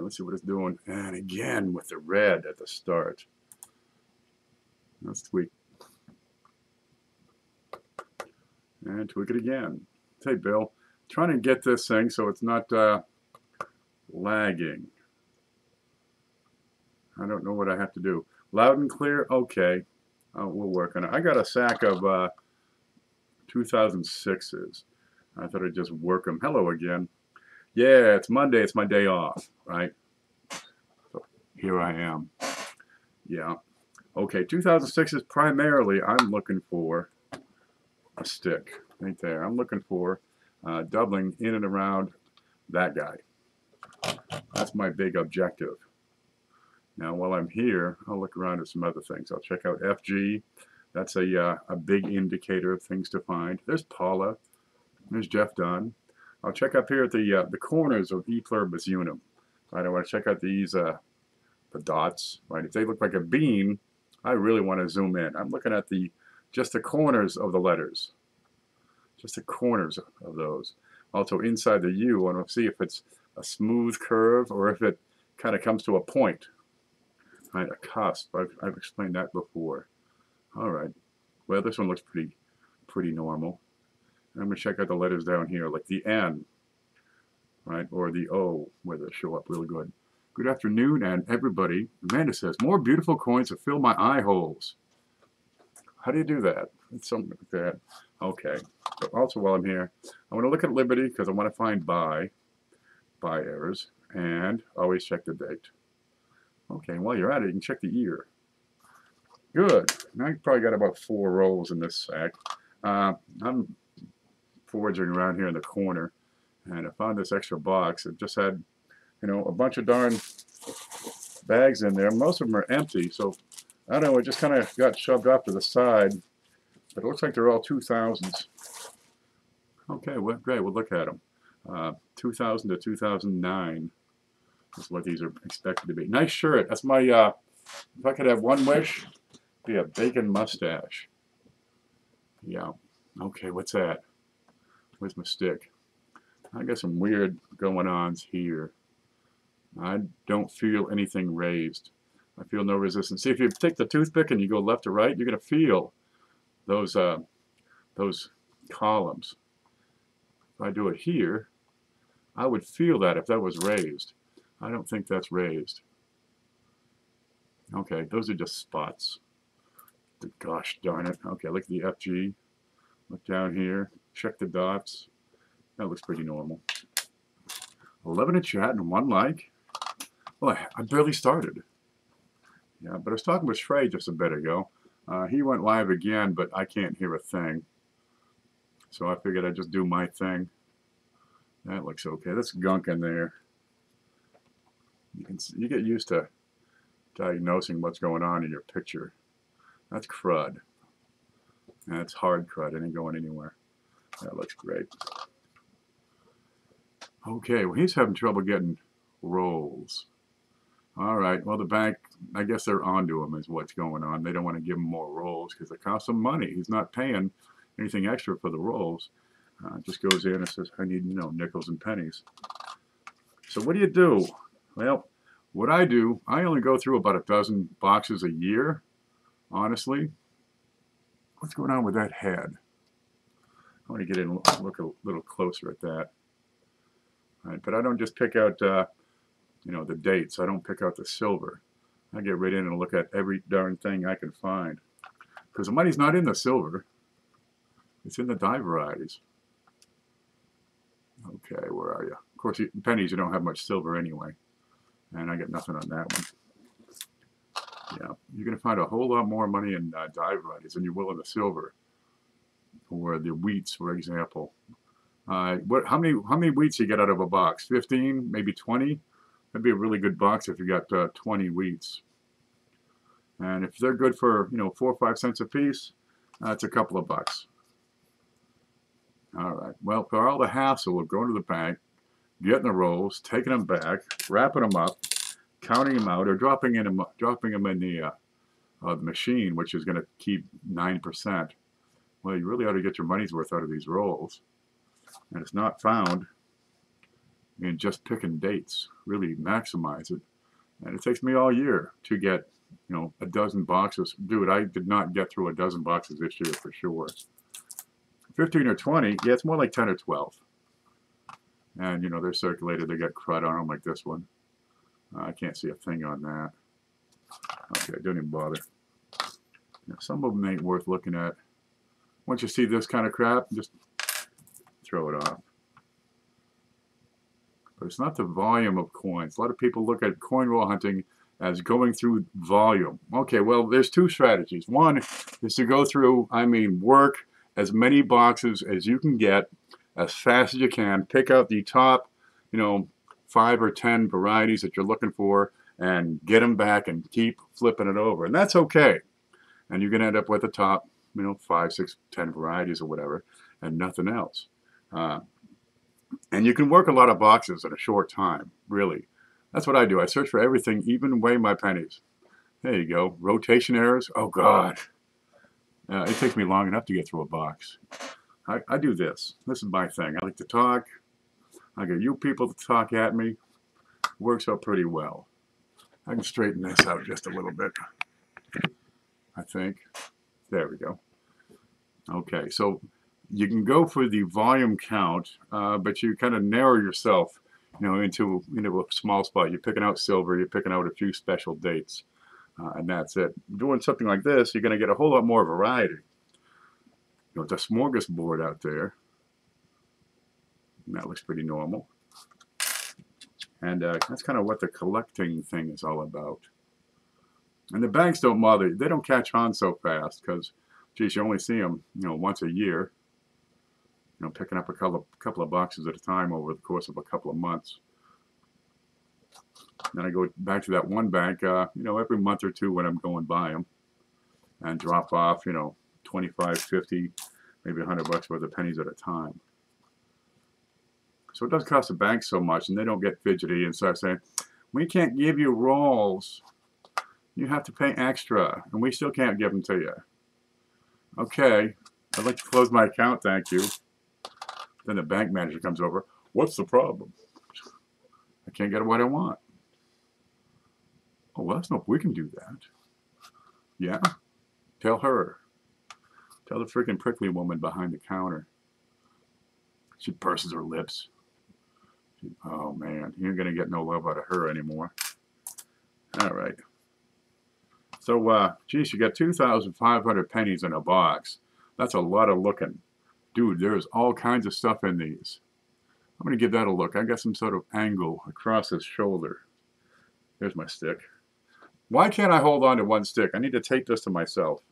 Let's see what it's doing. And again with the red at the start. Let's tweak. And tweak it again. Hey, Bill, trying to get this thing so it's not lagging. I don't know what I have to do. Loud and clear? Okay. We'll work on it. I got a sack of 2006s. I thought I'd just work them. Hello again. Yeah, it's Monday. It's my day off, right? So here I am. Yeah. Okay, 2006s primarily I'm looking for a stick right there. I'm looking for doubling in and around that guy. That's my big objective. Now, while I'm here, I'll look around at some other things. I'll check out FG. That's a big indicator of things to find. There's Paula. There's Jeff Dunn. I'll check up here at the corners of E pluribus unum. Right, I want to check out these the dots. Right, if they look like a bean, I really want to zoom in. I'm looking at just the corners of the letters, just the corners of those. Also inside the U, I want to see if it's a smooth curve or if it kind of comes to a point. Right, a cusp. I've explained that before. All right. Well, this one looks pretty normal. And I'm going to check out the letters down here, like the N, right, or the O, where they show up really good. Good afternoon, and everybody. Amanda says, more beautiful coins to fill my eye holes. How do you do that? It's something like that. Okay. But also, while I'm here, I want to look at Liberty because I want to find buy errors, and always check the date. Okay, and while you're at it, you can check the year. Good. Now you probably got about 4 rolls in this sack. I'm foraging around here in the corner, and I found this extra box. It just had, a bunch of darn bags in there. Most of them are empty, so I don't know. It just kind of got shoved off to the side. But it looks like they're all 2000s. Okay, well, great. We'll look at them. 2000 to 2009. That's what these are expected to be. Nice shirt. That's my, if I could have one wish, be a bacon mustache. Yeah. Okay, what's that? Where's my stick? I got some weird going-ons here. I don't feel anything raised. I feel no resistance. See, if you take the toothpick and you go left to right, you're going to feel those columns. If I do it here, I would feel that if that was raised. I don't think that's raised. Okay, those are just spots. Gosh darn it. Okay, look at the FG. Look down here. Check the dots. That looks pretty normal. 11 in chat and 1 like. Well, I barely started. Yeah, but I was talking with Shrey just a bit ago. He went live again, but I can't hear a thing. So I figured I'd just do my thing. That looks okay. That's gunk in there. You get used to diagnosing what's going on in your picture. That's crud. That's hard crud. It ain't going anywhere. That looks great. Okay, well, he's having trouble getting rolls. All right, well, the bank, I guess they're onto him is what's going on. They don't want to give him more rolls because it costs him money. He's not paying anything extra for the rolls. Just goes in and says, I need, nickels and pennies. So what do you do? Well, what I do, I only go through about 12 boxes a year, honestly. What's going on with that head? I want to get in and look a little closer at that. All right, but I don't just pick out, the dates. I don't pick out the silver. I get right in and look at every darn thing I can find. Because the money's not in the silver. It's in the die varieties. Okay, where are you? Of course, pennies, you don't have much silver anyway. And I get nothing on that one. Yeah, you're going to find a whole lot more money in die varieties than you will in the silver. Or the wheats, for example. How many wheats you get out of a box? 15, maybe 20? That'd be a really good box if you got 20 wheats. And if they're good for 4 or 5 cents a piece, that's a couple of bucks. All right. Well, for all the hassle of going to the bank, getting the rolls, taking them back, wrapping them up, counting them out, or dropping them in the machine, which is going to keep 9%. Well, you really ought to get your money's worth out of these rolls. And it's not found in just picking dates, really maximize it. And it takes me all year to get, you know, a dozen boxes. Dude, I did not get through a dozen boxes this year for sure. 15 or 20, yeah, it's more like 10 or 12. And, you know, they're circulated, they got crud on them like this one. I can't see a thing on that. Okay, don't even bother. Now, some of them ain't worth looking at. Once you see this kind of crap, just throw it off. But it's not the volume of coins. A lot of people look at coin roll hunting as going through volume. Okay, well, there's two strategies. One is to go through, work as many boxes as you can get as fast as you can. Pick out the top, you know, 5 or 10 varieties that you're looking for and get them back and keep flipping it over. And that's okay. And you're going to end up with the top, you know, 5, 6, 10 varieties or whatever, and nothing else. And you can work a lot of boxes in a short time, really. That's what I do. I search for everything, even weigh my pennies. There you go. Rotation errors. Oh, God. It takes me long enough to get through a box. I do this. This is my thing. I like to talk. I get you people to talk at me. Works out pretty well. I can straighten this out just a little bit, I think. There we go. Okay, so you can go for the volume count, but you kind of narrow yourself, you know, into a small spot. You're picking out silver, you're picking out a few special dates, and that's it. Doing something like this, you're going to get a whole lot more variety. You know, it's a smorgasbord out there. And that looks pretty normal. And that's kind of what the collecting thing is all about. And the banks don't bother. They don't catch on so fast because, geez, you only see them, you know, once a year. You know, picking up a couple of boxes at a time over the course of a couple of months. Then I go back to that one bank, you know, every month or two when I'm going by them, and drop off, you know, 25, 50, maybe $100 worth of pennies at a time. So it doesn't cost the bank so much, and they don't get fidgety and start saying, we can't give you rolls. You have to pay extra, and we still can't give them to you. Okay, I'd like to close my account, thank you. Then the bank manager comes over. What's the problem? I can't get what I want. Oh, well, that's no, we can do that. Yeah? Tell her. Tell the freaking prickly woman behind the counter. She purses her lips. Oh, man, you ain't going to get no love out of her anymore. All right. So, geez, you got 2,500 pennies in a box. That's a lot of looking. Dude, there's all kinds of stuff in these. I'm going to give that a look. I got some sort of angle across his shoulder. There's my stick. Why can't I hold on to one stick? I need to tape this to myself.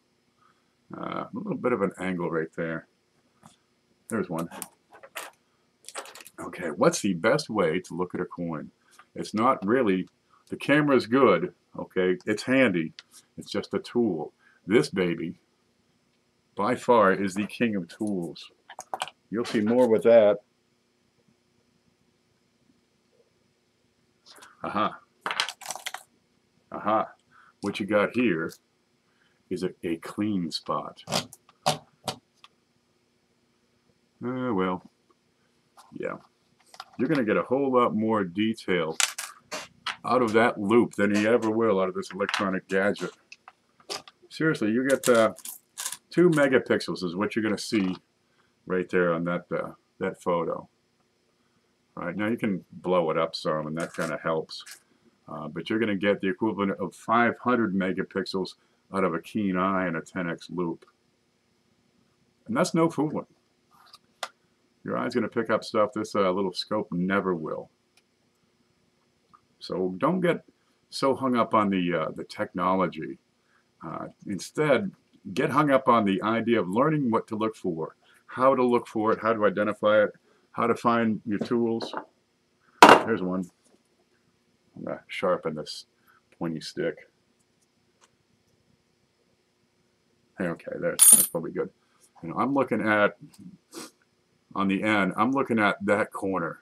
A little bit of an angle right there. There's one. Okay, what's the best way to look at a coin? It's not really, the camera's good, okay? It's handy. It's just a tool. This baby, by far, is the king of tools. You'll see more with that. Aha. Aha. What you got here is a clean spot. Well, yeah. You're going to get a whole lot more detail out of that loop than you ever will out of this electronic gadget. Seriously, you get 2 megapixels is what you're going to see right there on that that photo. All right, now you can blow it up some, and that kind of helps. But you're going to get the equivalent of 500 megapixels out of a keen eye and a 10x loop. And that's no fooling. Your eye's going to pick up stuff this little scope never will. So don't get so hung up on the technology. Instead, get hung up on the idea of learning what to look for, how to look for it, how to identify it, how to find your tools. There's one. I'm going to sharpen this pointy stick. Okay, that's probably good. You know, I'm looking at, on the end, I'm looking at that corner,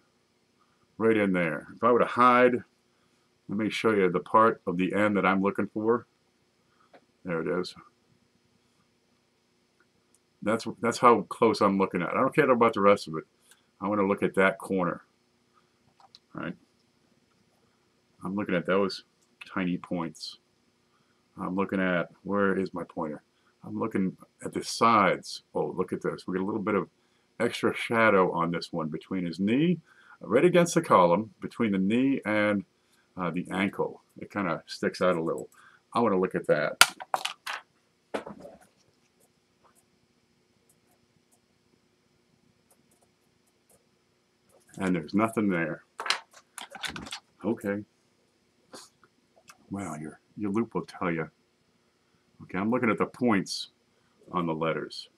right in there. If I were to hide, let me show you the part of the end that I'm looking for. There it is. That's how close I'm looking at. I don't care about the rest of it. I want to look at that corner. right? I'm looking at those tiny points. I'm looking at, where is my pointer? I'm looking at the sides. Oh, look at this. We get a little bit of extra shadow on this one between his knee, right against the column, between the knee and the ankle. It kind of sticks out a little. I want to look at that. And there's nothing there. Okay. Well, your loop will tell you. Okay, I'm looking at the points on the letters.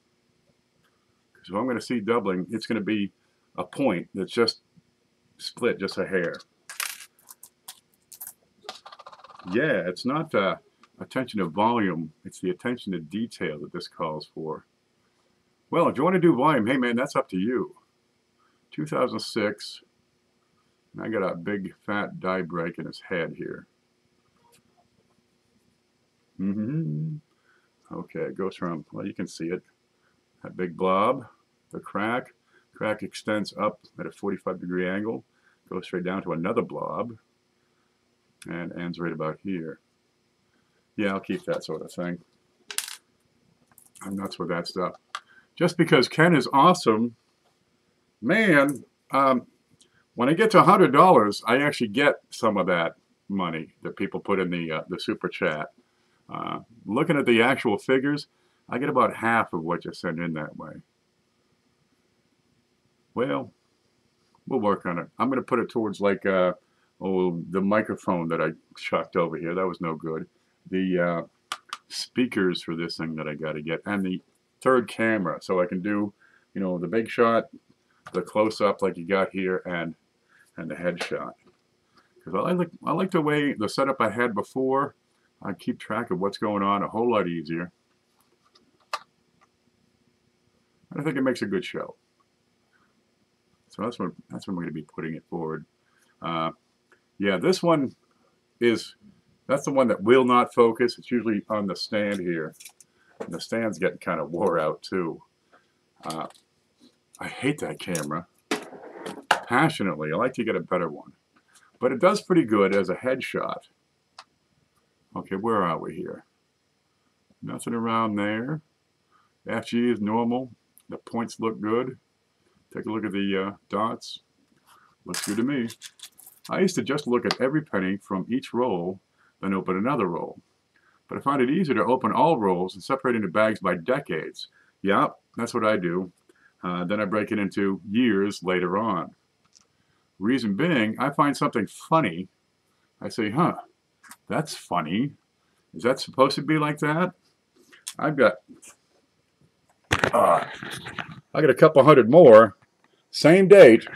Because if I'm going to see doubling, it's going to be a point that's just split just a hair. Yeah, it's not attention to volume, it's the attention to detail that this calls for. Well, if you want to do volume, hey man, that's up to you. 2006, and I got a big fat die break in his head here. Okay, it goes from, well, you can see it, that big blob, the crack extends up at a 45-degree angle, goes straight down to another blob, and ends right about here. Yeah, I'll keep that sort of thing. I'm nuts with that stuff. Just because Ken is awesome, man, when I get to $100, I actually get some of that money that people put in the super chat. Looking at the actual figures, I get about half of what you send in that way. Well, we'll work on it. I'm going to put it towards like the microphone that I chucked over here. That was no good. The speakers for this thing that I got to get, and the third camera, so I can do, you know, the big shot, the close-up like you got here, and the headshot. Because I like the way the setup I had before. I keep track of what's going on a whole lot easier. I think it makes a good show. So that's when we're going to be putting it forward. Yeah, this one that's the one that will not focus. It's usually on the stand here. And the stand's getting kind of wore out too. I hate that camera passionately. I like to get a better one. But it does pretty good as a headshot. Okay, where are we here? Nothing around there. FG is normal. The points look good. Take a look at the dots. Looks good to me. I used to just look at every penny from each roll, then open another roll. But I find it easier to open all rolls and separate into bags by decades. Yeah, that's what I do. Then I break it into years later on. Reason being, I find something funny. I say, huh, that's funny. Is that supposed to be like that? I've got a couple hundred more, same date,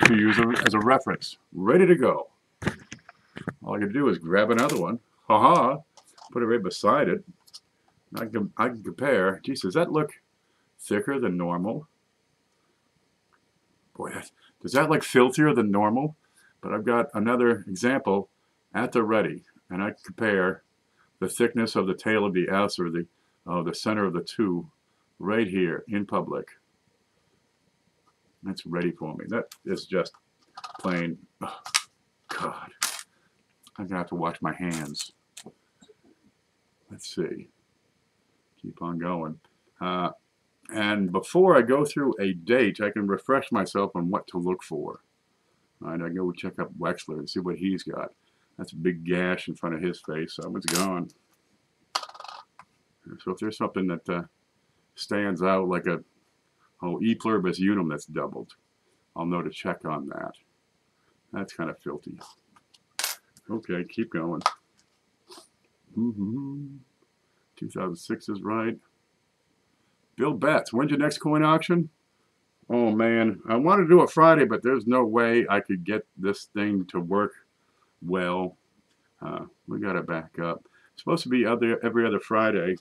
to use as a reference, ready to go. All I can do is grab another one, put it right beside it. I can compare. Geez, does that look thicker than normal? Boy, does that look filthier than normal? But I've got another example at the ready, and I compare the thickness of the tail of the S, or the center of the two, right here in public. That's ready for me. That is just plain, oh, God. I'm going to have to wash my hands. Let's see. Keep on going. And before I go through a date, I can refresh myself on what to look for. All right, I go check up Wexler and see what he's got. That's a big gash in front of his face, so it's gone. So if there's something that stands out, like a E pluribus unum that's doubled, I'll know to check on that. That's kind of filthy. Okay, keep going. 2006 is right. Bill Betts, when's your next coin auction? Oh man, I want to do it Friday, but there's no way I could get this thing to work well. We got to back up. It's supposed to be every other Friday.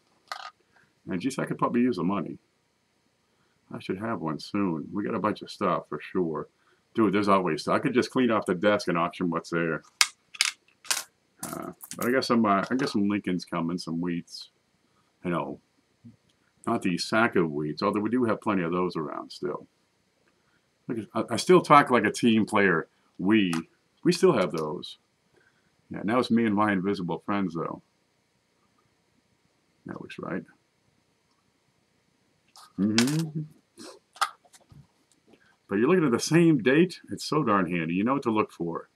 And geez, I could probably use the money. I should have one soon. We got a bunch of stuff for sure. Dude, there's always stuff. I could just clean off the desk and auction what's there. But I got some Lincolns coming, some wheats. You know, not the sack of wheats, although we do have plenty of those around still. I still talk like a team player. We still have those. Yeah, now it's me and my invisible friends, though. That looks right. But you're looking at the same date. It's so darn handy. You know what to look for.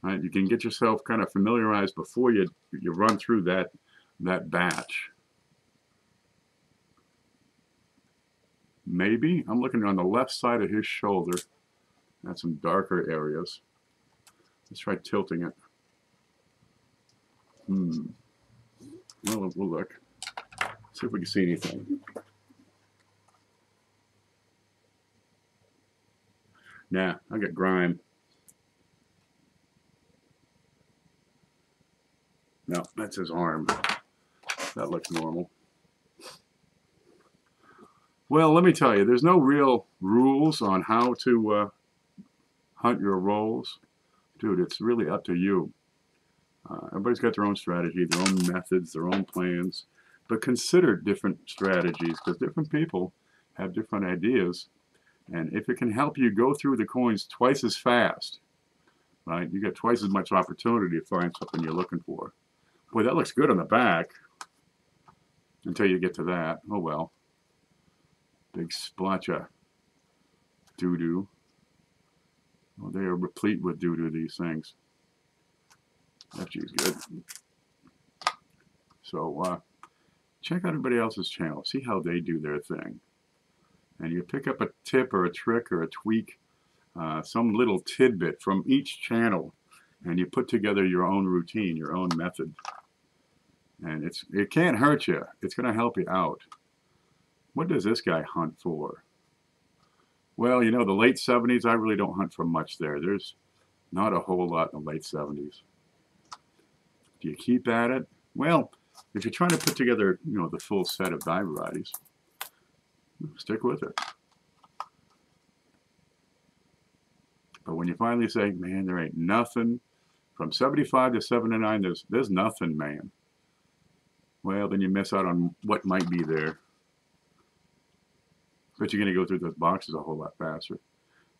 Right? You can get yourself kind of familiarized before you run through that batch. Maybe I'm looking on the left side of his shoulder. That's some darker areas. Let's try tilting it. Well, we'll look. See if we can see anything. Nah, I got grime. No, that's his arm. That looks normal. Well, let me tell you, there's no real rules on how to hunt your rolls. Dude, it's really up to you. Everybody's got their own strategy, their own methods, their own plans. But consider different strategies, because different people have different ideas. And if it can help you go through the coins twice as fast, right, you get twice as much opportunity to find something you're looking for. Boy, that looks good on the back until you get to that. Oh well. Big splotch of doo-doo. Oh, they are replete with doo-doo, these things. FG's good. So check out everybody else's channel. See how they do their thing. And you pick up a tip or a trick or a tweak, some little tidbit from each channel, and you put together your own routine, your own method. And it can't hurt you. It's going to help you out. What does this guy hunt for? Well, you know, the late 70s, I really don't hunt for much there. There's not a whole lot in the late 70s. Do you keep at it? Well, if you're trying to put together, you know, the full set of die varieties, stick with it. But when you finally say, man, there ain't nothing, from 75 to 79, there's nothing, man. Well, then you miss out on what might be there. But you're going to go through those boxes a whole lot faster.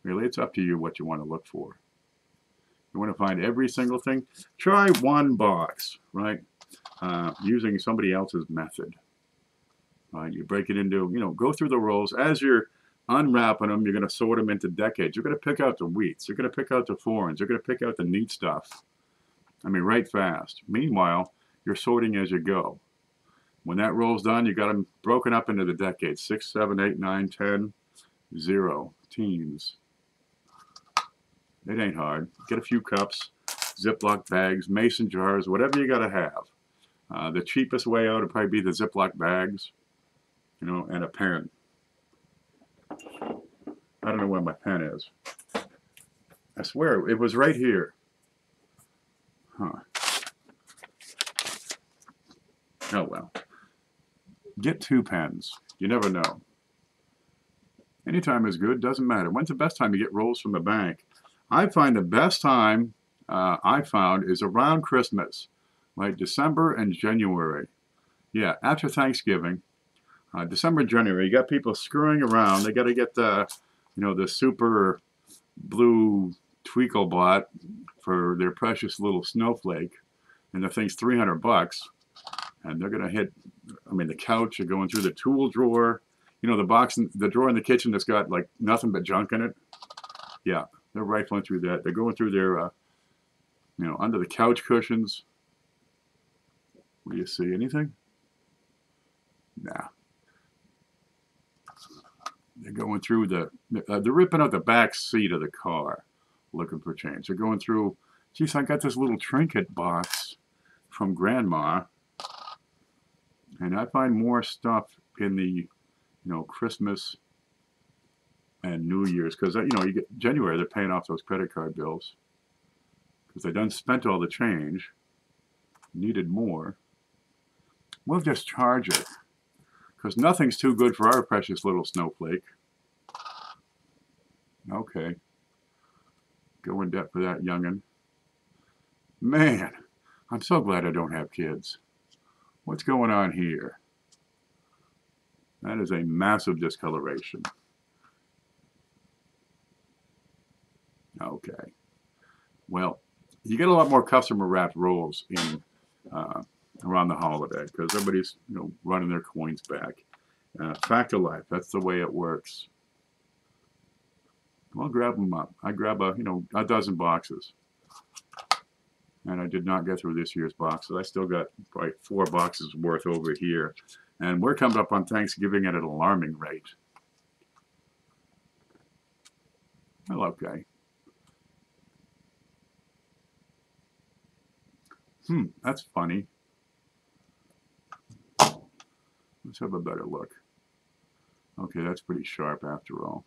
Really, it's up to you what you want to look for. You want to find every single thing? Try one box, right? Using somebody else's method. You break it into, you know, go through the rolls. As you're unwrapping them, you're going to sort them into decades. You're going to pick out the wheats. You're going to pick out the foreigns. You're going to pick out the neat stuff. I mean, right fast. Meanwhile, you're sorting as you go. When that roll's done, you got them broken up into the decades. 6, 7, 8, 9, 10, 0, teens. It ain't hard. Get a few cups, Ziploc bags, mason jars, whatever you got to have. The cheapest way out would probably be the Ziploc bags, you know, and a pen. I don't know where my pen is. I swear, it was right here. Huh. Oh well. Get 2 pens. You never know. Anytime is good, doesn't matter. When's the best time to get rolls from the bank? I find the best time I found is around Christmas, like December and January. Yeah, after Thanksgiving, December, January, you got people screwing around. They got to get the, you know, the super blue Tweaklebot for their precious little snowflake, and the thing's $300, and they're gonna hit. I mean, the couch. You're going through the tool drawer. You know, the box, the drawer in the kitchen that's got like nothing but junk in it. Yeah, they're rifling through that. They're going through their, you know, under the couch cushions. What do you see? Anything? Nah. They're going through they're ripping out the back seat of the car looking for change. They're going through, geez, I got this little trinket box from Grandma, and I find more stuff in the, you know, Christmas and New Year's, because, you know, you get January, they're paying off those credit card bills because they done spent all the change, needed more. We'll just charge it, because nothing's too good for our precious little snowflake. Okay. Go in debt for that, youngin'. Man, I'm so glad I don't have kids. What's going on here? That is a massive discoloration. Okay. Well, you get a lot more customer wrapped rolls in around the holiday because everybody's running their coins back. Fact of life, that's the way it works. Well, grab them up. I grab a dozen boxes, and I did not get through this year's boxes. I still got probably 4 boxes worth over here, and we're coming up on Thanksgiving at an alarming rate. Well, okay. That's funny. Let's have a better look. Okay, that's pretty sharp after all.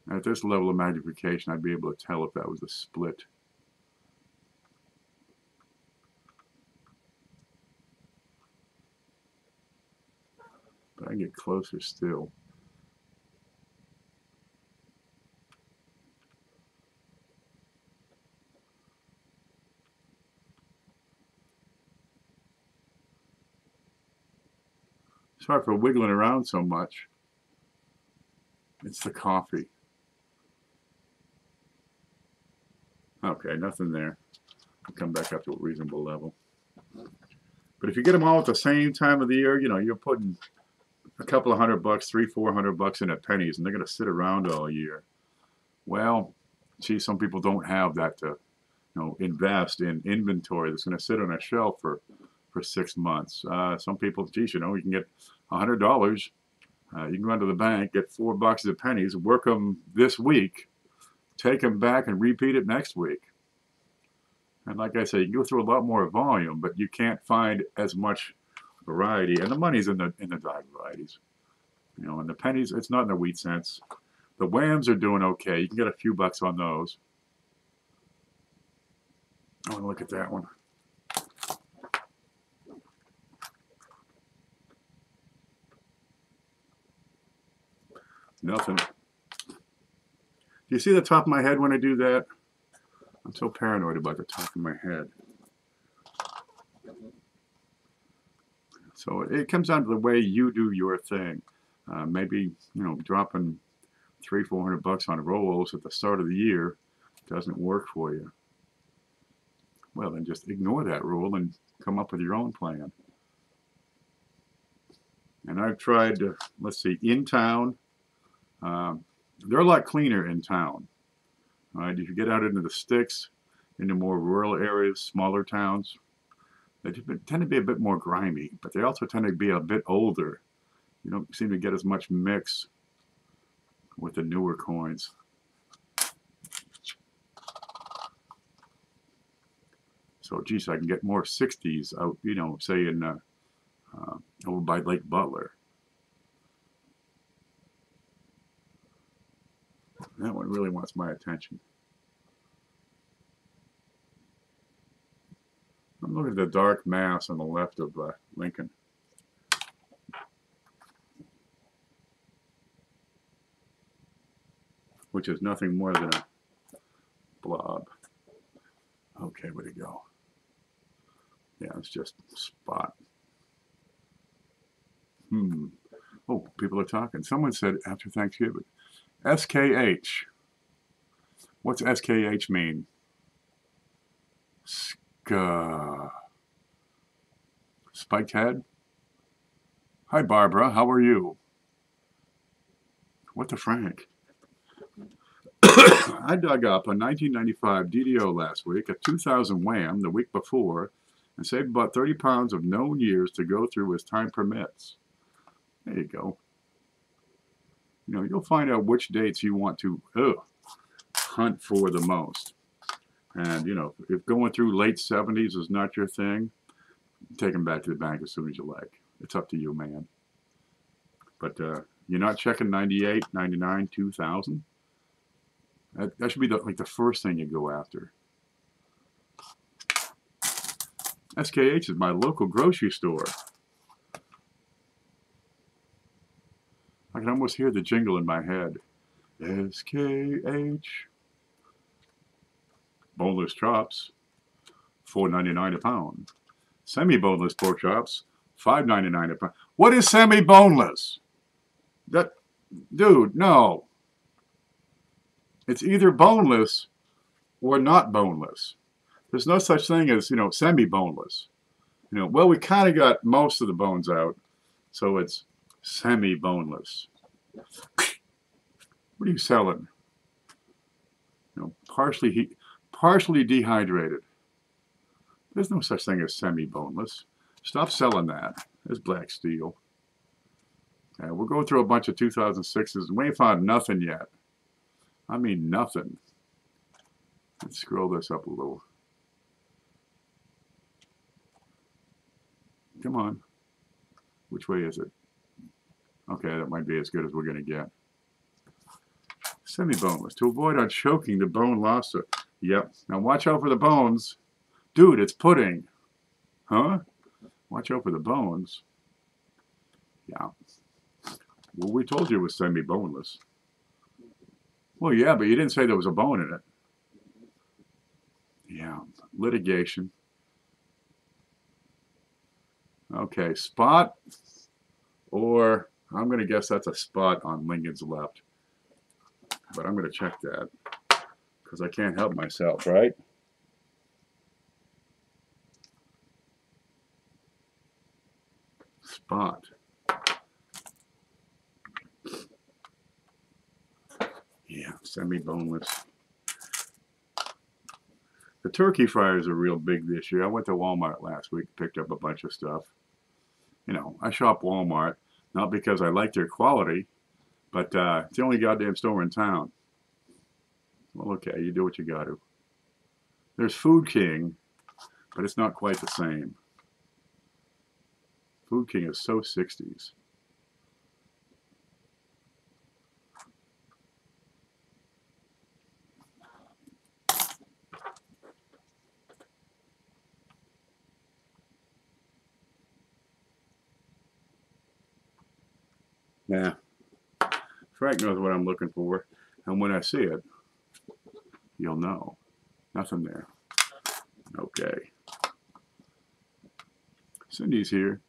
At this level of magnification, I'd be able to tell if that was a split. But I can get closer still. Sorry for wiggling around so much. It's the coffee. Okay, nothing there. I'll come back up to a reasonable level. But if you get them all at the same time of the year, you're putting a couple of $100, $300-400 in at pennies, and they're going to sit around all year. Well, gee, some people don't have that to, invest in inventory that's going to sit on a shelf for 6 months. Some people, geez, you can get $100. You can run to the bank, get 4 boxes of pennies, work them this week, take them back and repeat it next week. And like I say, you can go through a lot more volume, but you can't find as much variety. And the money's in the dime varieties. And the pennies, it's not in the wheat cents. The whams are doing okay. You can get a few bucks on those. I want to look at that one. Nothing. Do you see the top of my head when I do that? I'm so paranoid about the top of my head. So it comes down to the way you do your thing. Maybe, dropping $300-400 on rolls at the start of the year doesn't work for you. Well, then just ignore that rule and come up with your own plan. And I've tried, let's see, in town. They're a lot cleaner in town. Right? If you get out into the sticks, into more rural areas, smaller towns, they tend to be a bit more grimy, but they also tend to be a bit older. You don't seem to get as much mix with the newer coins. So, geez, I can get more 60s out, say in over by Lake Butler. That one really wants my attention. I'm looking at the dark mass on the left of Lincoln. Which is nothing more than a blob. Okay, where'd it go? Yeah, it's just a spot. Oh, people are talking. Someone said after Thanksgiving. SKH. What's SKH mean? Spiked head? Hi, Barbara. How are you? What the Frank? I dug up a 1995 DDO last week, a 2000 Wham the week before, and saved about 30 pounds of known years to go through as time permits. There you go. You'll find out which dates you want to hunt for the most. And, if going through late 70s is not your thing, take them back to the bank as soon as you like. It's up to you, man. But you're not checking 98, 99, 2000? That should be the first thing you go after. SKH is my local grocery store. I can almost hear the jingle in my head. SKH. Boneless chops, $4.99 a pound. Semi-boneless pork chops, $5.99 a pound. What is semi-boneless? Dude, no. It's either boneless or not boneless. There's no such thing as, semi-boneless. Well, we kind of got most of the bones out, so it's semi-boneless. What are you selling? Partially dehydrated. There's no such thing as semi-boneless. Stop selling that. There's black steel. We'll go through a bunch of 2006s, and we ain't found nothing yet. I mean nothing. Let's scroll this up a little. Come on. Which way is it? Okay, that might be as good as we're going to get. Semi-boneless. To avoid on choking the bone loss. Yep. Now watch out for the bones. Dude, it's pudding. Huh? Watch out for the bones. Yeah. Well, we told you it was semi-boneless. Well, yeah, but you didn't say there was a bone in it. Yeah. Litigation. Okay, spot, or I'm going to guess that's a spot on Lincoln's left. But I'm going to check that because I can't help myself, right? Spot. Yeah, semi-boneless. The turkey fryers are real big this year. I went to Walmart last week, picked up a bunch of stuff. I shop Walmart, not because I like their quality, but it's the only goddamn store in town. Well, okay, you do what you got to. There's Food King, but it's not quite the same. Food King is so 60s. Nah. Frank knows what I'm looking for, and when I see it, you'll know. Nothing there. Okay. Cindy's here.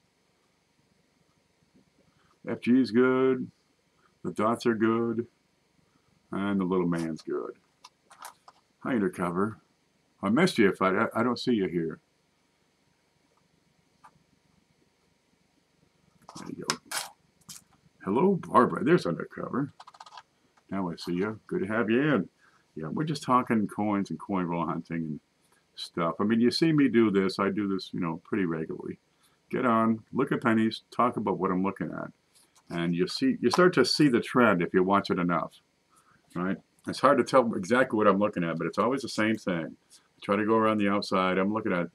FG's good. The dots are good. And the little man's good. Hi, Undercover. I missed you if I don't see you here. There you go. Hello, Barbara. There's Undercover. Now I see you. Good to have you in. Yeah, we're just talking coins and coin roll hunting and stuff. I mean, you see me do this. I do this, pretty regularly. Get on, look at pennies, talk about what I'm looking at. And you start to see the trend if you watch it enough, right? It's hard to tell exactly what I'm looking at, but it's always the same thing. I try to go around the outside. I'm looking at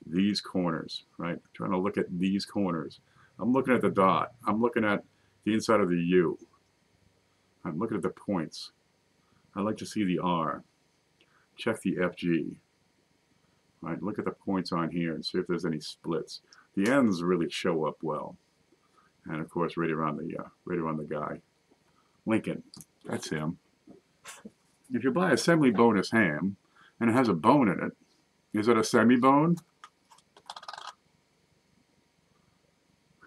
these corners, right? I'm trying to look at these corners. I'm looking at the dot. I'm looking at the inside of the U. I'm looking at the points. I like to see the R. Check the FG. Right, look at the points on here and see if there's any splits. The ends really show up well. And of course, right around the guy. Lincoln, that's him. If you buy a semi-bonus ham and it has a bone in it, is it a semi-bone?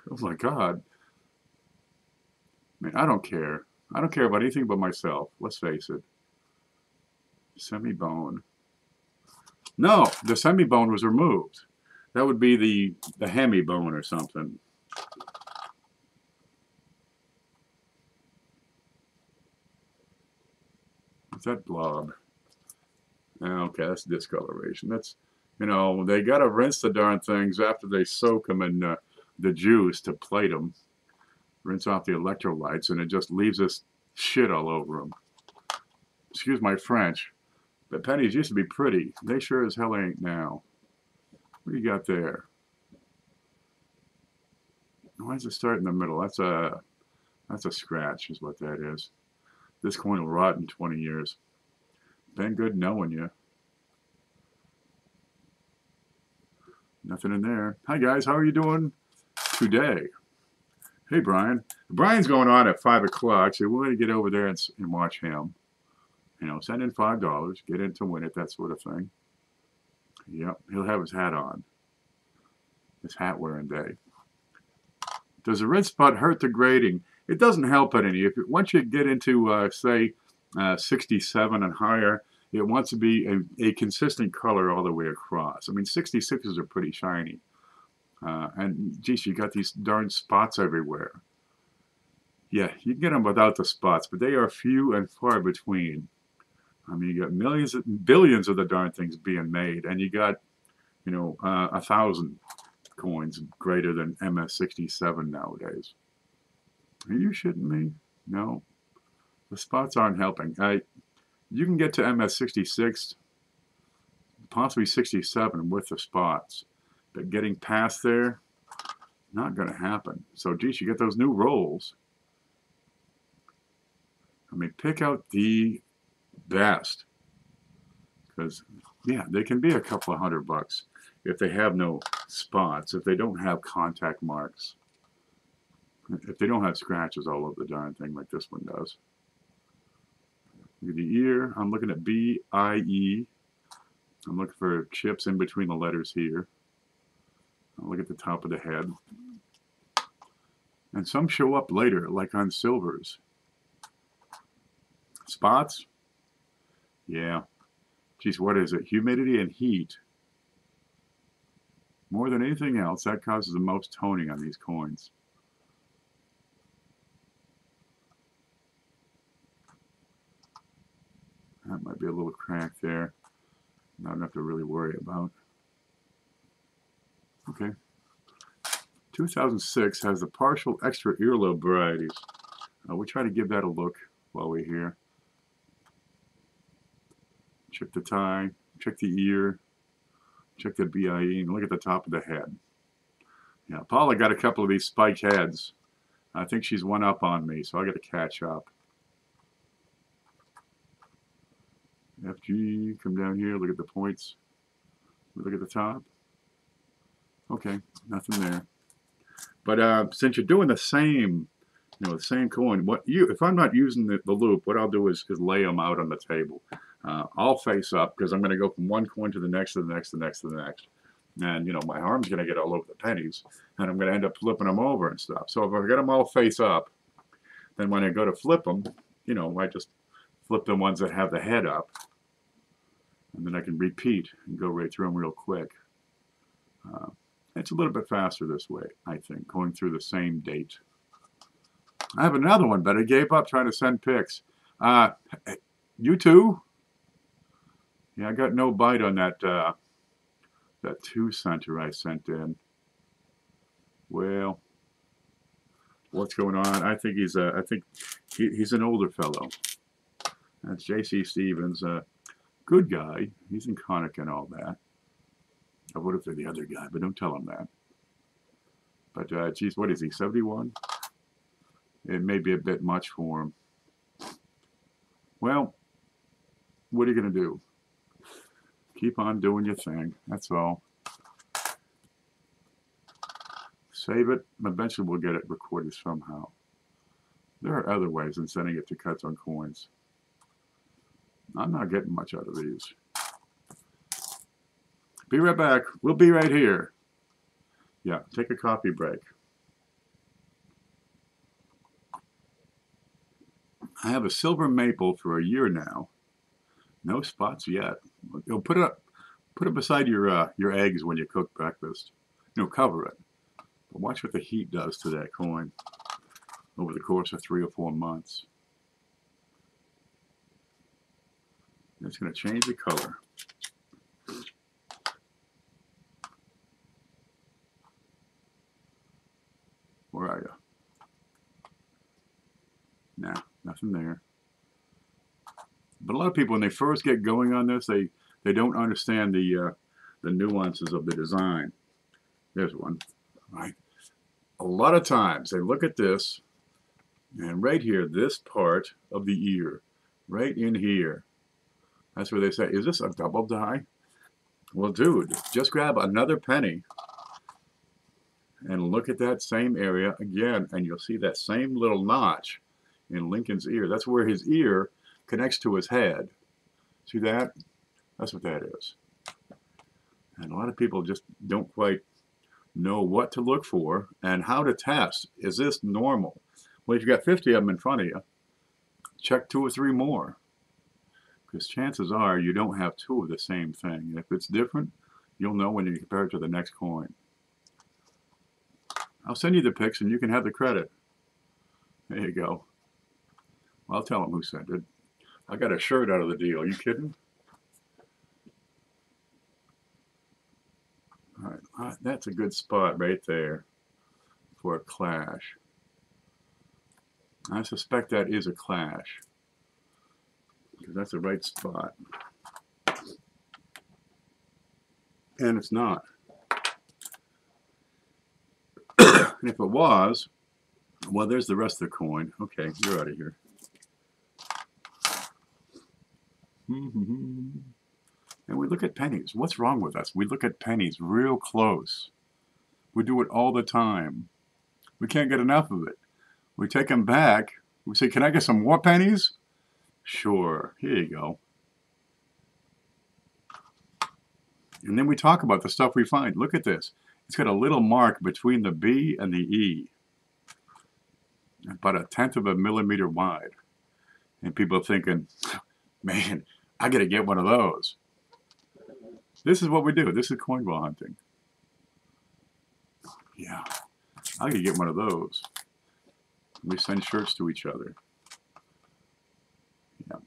Oh my God. I mean, I don't care. I don't care about anything but myself. Let's face it. Semi-bone. No, the semi-bone was removed. That would be the hammy bone or something. What's that blob? Okay, that's discoloration. That's, they got to rinse the darn things after they soak them in the juice to plate them. Rinse off the electrolytes, and it just leaves this shit all over them. Excuse my French, but pennies used to be pretty. They sure as hell ain't now. What do you got there? Why does it start in the middle? That's a scratch is what that is. This coin will rot in 20 years. Been good knowing you. Nothing in there. Hi guys, how are you doing today? Hey Brian. Brian's going on at 5 o'clock, so we're going to get over there and watch him. Send in $5, get in to win it, that sort of thing. Yep, he'll have his hat on. His hat wearing day. Does a red spot hurt the grading? It doesn't help it any. Once you get into, say, 67 and higher, it wants to be a consistent color all the way across. I mean, 66s are pretty shiny. And geez, you got these darn spots everywhere. Yeah, you can get them without the spots, but they are few and far between. I mean, you got millions, billions of the darn things being made, and you got, 1,000 coins greater than MS-67 nowadays. Are you shitting me? No, the spots aren't helping. You can get to MS-66, possibly 67 with the spots, but getting past there, not going to happen. So, geez, you get those new rolls. I mean, pick out the best, because, yeah, they can be a couple of $100 if they have no spots, if they don't have contact marks, if they don't have scratches all over the darn thing like this one does. Look at the ear. I'm looking at B-I-E. I'm looking for chips in between the letters here. I'll look at the top of the head. And some show up later, like on silvers. Spots? Yeah. Geez, what is it? Humidity and heat. More than anything else, that causes the most toning on these coins. That might be a little crack there. Not enough to really worry about. Okay. 2006 has the partial extra earlobe varieties. We'll try to give that a look while we're here. Check the tie, check the ear, check the BIE, and look at the top of the head. Yeah, Paula got a couple of these spiked heads. I think she's one up on me, so I got to catch up. FG, come down here, look at the points. Look at the top. Okay, nothing there. But since you're doing the same, the same coin, if I'm not using the loop, what I'll do is lay them out on the table. I'll face up because I'm going to go from one coin to the next, to the next, to the next, to the next. And, my arm's going to get all over the pennies, and I'm going to end up flipping them over and stuff. So if I get them all face up, then when I go to flip them, I just flip the ones that have the head up. And then I can repeat and go right through them real quick. It's a little bit faster this way, I think, going through the same date. I have another one, but I gave up trying to send pics. You too? Yeah, I got no bite on that 2-center I sent in. Well, what's going on? I think he's an older fellow. That's J.C. Stevens. Good guy. He's in Conic and all that. I would have said the other guy, but don't tell him that. But, geez, what is he, 71? It may be a bit much for him. Well, what are you going to do? Keep on doing your thing. That's all. Save it. Eventually we'll get it recorded somehow. There are other ways than sending it to Cuts on Coins. I'm not getting much out of these. Be right back. We'll be right here. Yeah, take a coffee break. I have a silver maple for a year now. No spots yet. Put it beside your eggs when you cook breakfast. Cover it. But watch what the heat does to that coin over the course of 3 or 4 months. It's going to change the color. Where are you? Nah, nothing there. But a lot of people, when they first get going on this, they don't understand the nuances of the design. There's one, right? A lot of times they look at this, and right here, this part of the ear, right in here, that's where they say, is this a double die? Well, dude, just grab another penny and look at that same area again, and you'll see that same little notch in Lincoln's ear. That's where his ear connects to his head. See that? That's what that is. And a lot of people just don't quite know what to look for and how to test. Is this normal? Well, if you've got 50 of them in front of you, check 2 or 3 more. Because chances are you don't have two of the same thing. And if it's different, you'll know when you compare it to the next coin. I'll send you the pics and you can have the credit. There you go. I'll tell them who sent it. I got a shirt out of the deal. Are you kidding? All right, that's a good spot right there for a clash. I suspect that is a clash, because that's the right spot. And it's not. And if it was, well, there's the rest of the coin. Okay, you're out of here. And we look at pennies. What's wrong with us? We look at pennies real close. We do it all the time. We can't get enough of it. We take them back. We say, can I get some more pennies? Sure. Here you go. And then we talk about the stuff we find. Look at this. It's got a little mark between the B and the E. About 1/10 of a millimeter wide. And people are thinking, man, I got to get one of those. This is what we do. This is coin ball hunting. Yeah, I got to get one of those. We send shirts to each other. Yeah,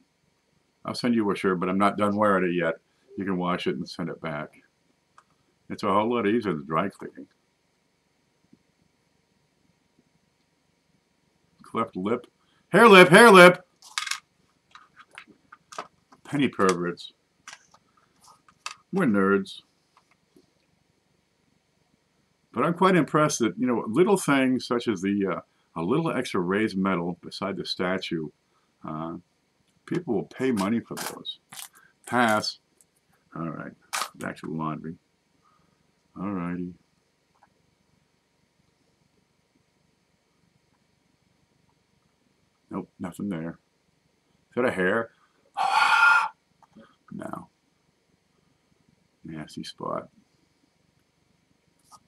I'll send you a shirt, but I'm not done wearing it yet. You can wash it and send it back. It's a whole lot easier than dry cleaning. Cleft lip. Hair lip, hair lip! Penny perverts. We're nerds. But I'm quite impressed that, you know, little things such as the a little extra raised metal beside the statue, people will pay money for those. Pass. All right. Back to the laundry. All righty. Nope, nothing there. Is that a hair? No. Nasty spot.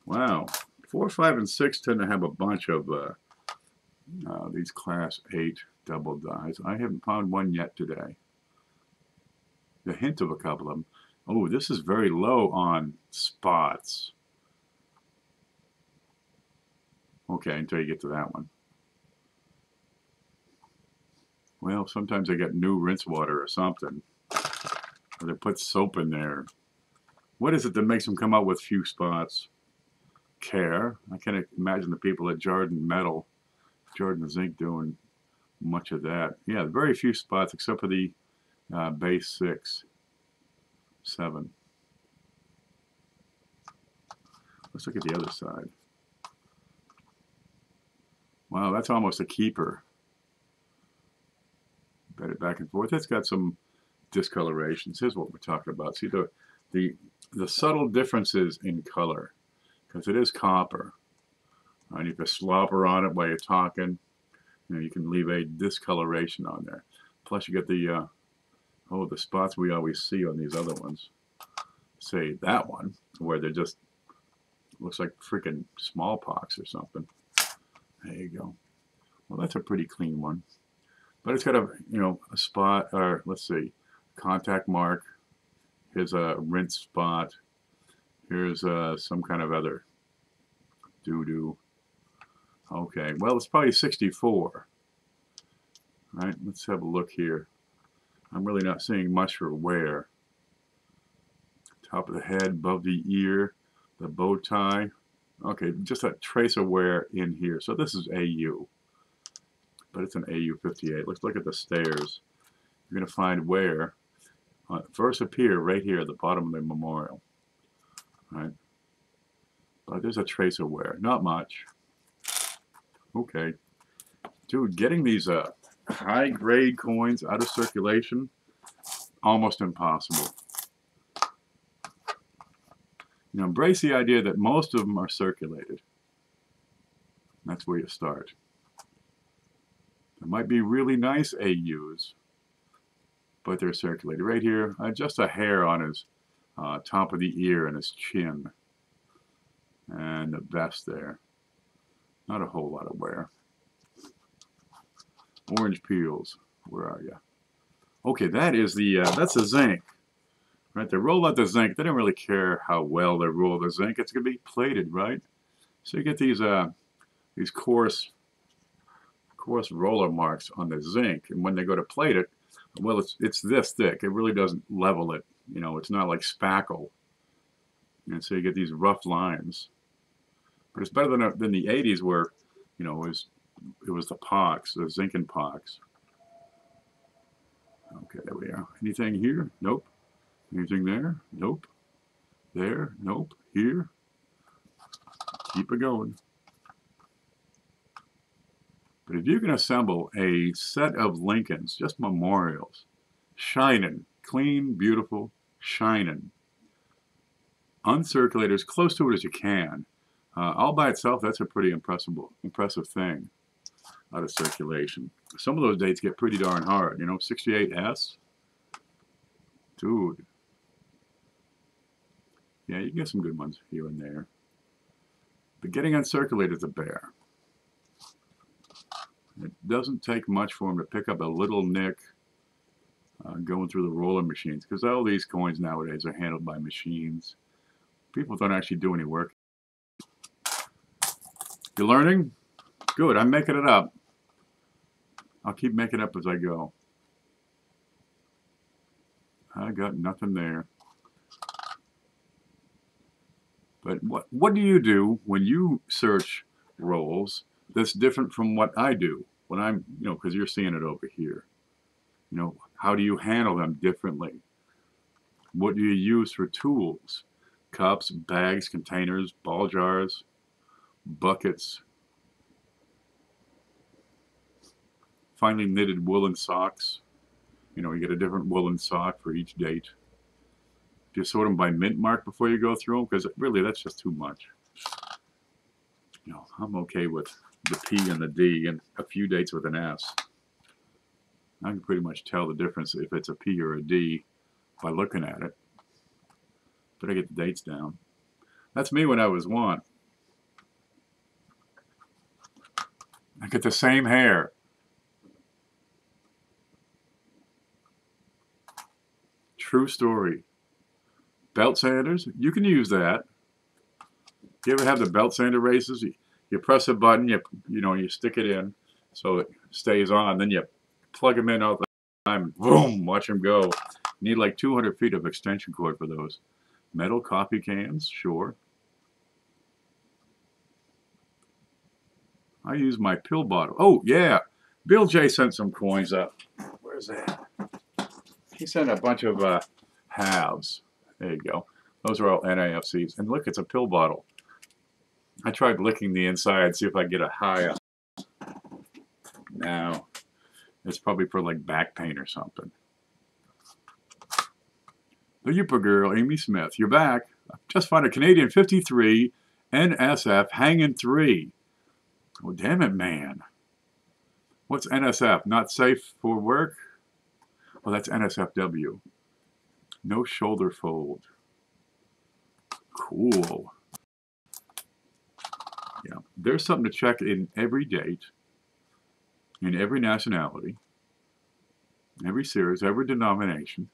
Wow. 4, 5, and 6 tend to have a bunch of these class 8 double dies. I haven't found one yet today. The hint of a couple of them. Oh, this is very low on spots. Okay, until you get to that one. Well, sometimes they get new rinse water or something. Or they put soap in there. What is it that makes them come out with few spots? Care. I can't imagine the people at Jordan Metal, Jordan Zinc doing much of that. Yeah, very few spots except for the base 6, 7. Let's look at the other side. Wow, that's almost a keeper. Bet it back and forth. It's got some discolorations. Here's what we're talking about. See the subtle differences in color, because it is copper. And you can slobber on it while you're talking. You know, you can leave a discoloration on there. Plus you get the the spots we always see on these other ones. Say that one where they're just looks like freaking smallpox or something. There you go. Well, that's a pretty clean one. But it's got a, a spot, or let's see, contact mark. Here's a rinse spot. Here's some kind of other doo-doo. Okay, well, it's probably 64. All right, let's have a look here. I'm really not seeing much for wear. Top of the head, above the ear, the bow tie. Okay, just a trace of wear in here. So this is AU. But it's an AU58. Let's look at the stairs. You're going to find wear. First appear right here at the bottom of the memorial. Right? But there's a trace of wear. Not much. Okay. Dude, getting these high-grade coins out of circulation, almost impossible. Embrace the idea that most of them are circulated. That's where you start. There might be really nice AUs, but they're circulated. Right here, just a hair on his top of the ear and his chin. And the vest there. Not a whole lot of wear. Orange peels. Where are you? Okay, that is the that's the zinc, right? They roll out the zinc. They don't really care how well they roll the zinc. It's going to be plated, right? So you get these coarse roller marks on the zinc, and when they go to plate it, well, it's this thick. It really doesn't level it. You know, it's not like spackle, and so you get these rough lines. But it's better than the 80s where, you know, it was the pox, the zinc and pox. Okay, there we are. Anything here? Nope. Anything there? Nope. There? Nope. Here? Keep it going. But if you can assemble a set of Lincolns, just memorials, shining, clean, beautiful, shining, uncirculated as close to it as you can, all by itself, that's a pretty impressive thing out of circulation. Some of those dates get pretty darn hard, you know, 68S. Dude. Yeah, you can get some good ones here and there. But getting uncirculated is a bear. It doesn't take much for them to pick up a little nick going through the roller machines, because all these coins nowadays are handled by machines. People don't actually do any work. You learning? Good, I'm making it up. I'll keep making it up as I go. I got nothing there. But what do you do when you search rolls that's different from what I do? When I'm, you know, because you're seeing it over here. You know, how do you handle them differently? What do you use for tools? Cups, bags, containers, ball jars, buckets, finely knitted woolen socks. You know, you get a different woolen sock for each date. Do you sort them by mint mark before you go through them? Because really, that's just too much. You know, I'm okay with the P and the D and a few dates with an S. I can pretty much tell the difference if it's a P or a D by looking at it. But I get the dates down. That's me when I was 1. I get the same hair. True story. Belt sanders, you can use that. You ever have the belt sander races? You press a button, you stick it in so it stays on. Then you plug them in all the time. Boom, watch them go. You need like 200 feet of extension cord for those. Metal coffee cans, sure. I use my pill bottle. Oh, yeah. Bill J sent some coins up. Where's that? He sent a bunch of halves. There you go. Those are all NIFCs. And look, it's a pill bottle. I tried licking the inside, see if I get a high. No. It's probably for like back pain or something. The Yuppa girl, Amy Smith, you're back. Just found a Canadian 53 NSF hanging 3. Oh, damn it, man. What's NSF? Not safe for work? Oh, that's NSFW. No shoulder fold. Cool. Yeah, there's something to check in every date, in every nationality, every series, every denomination,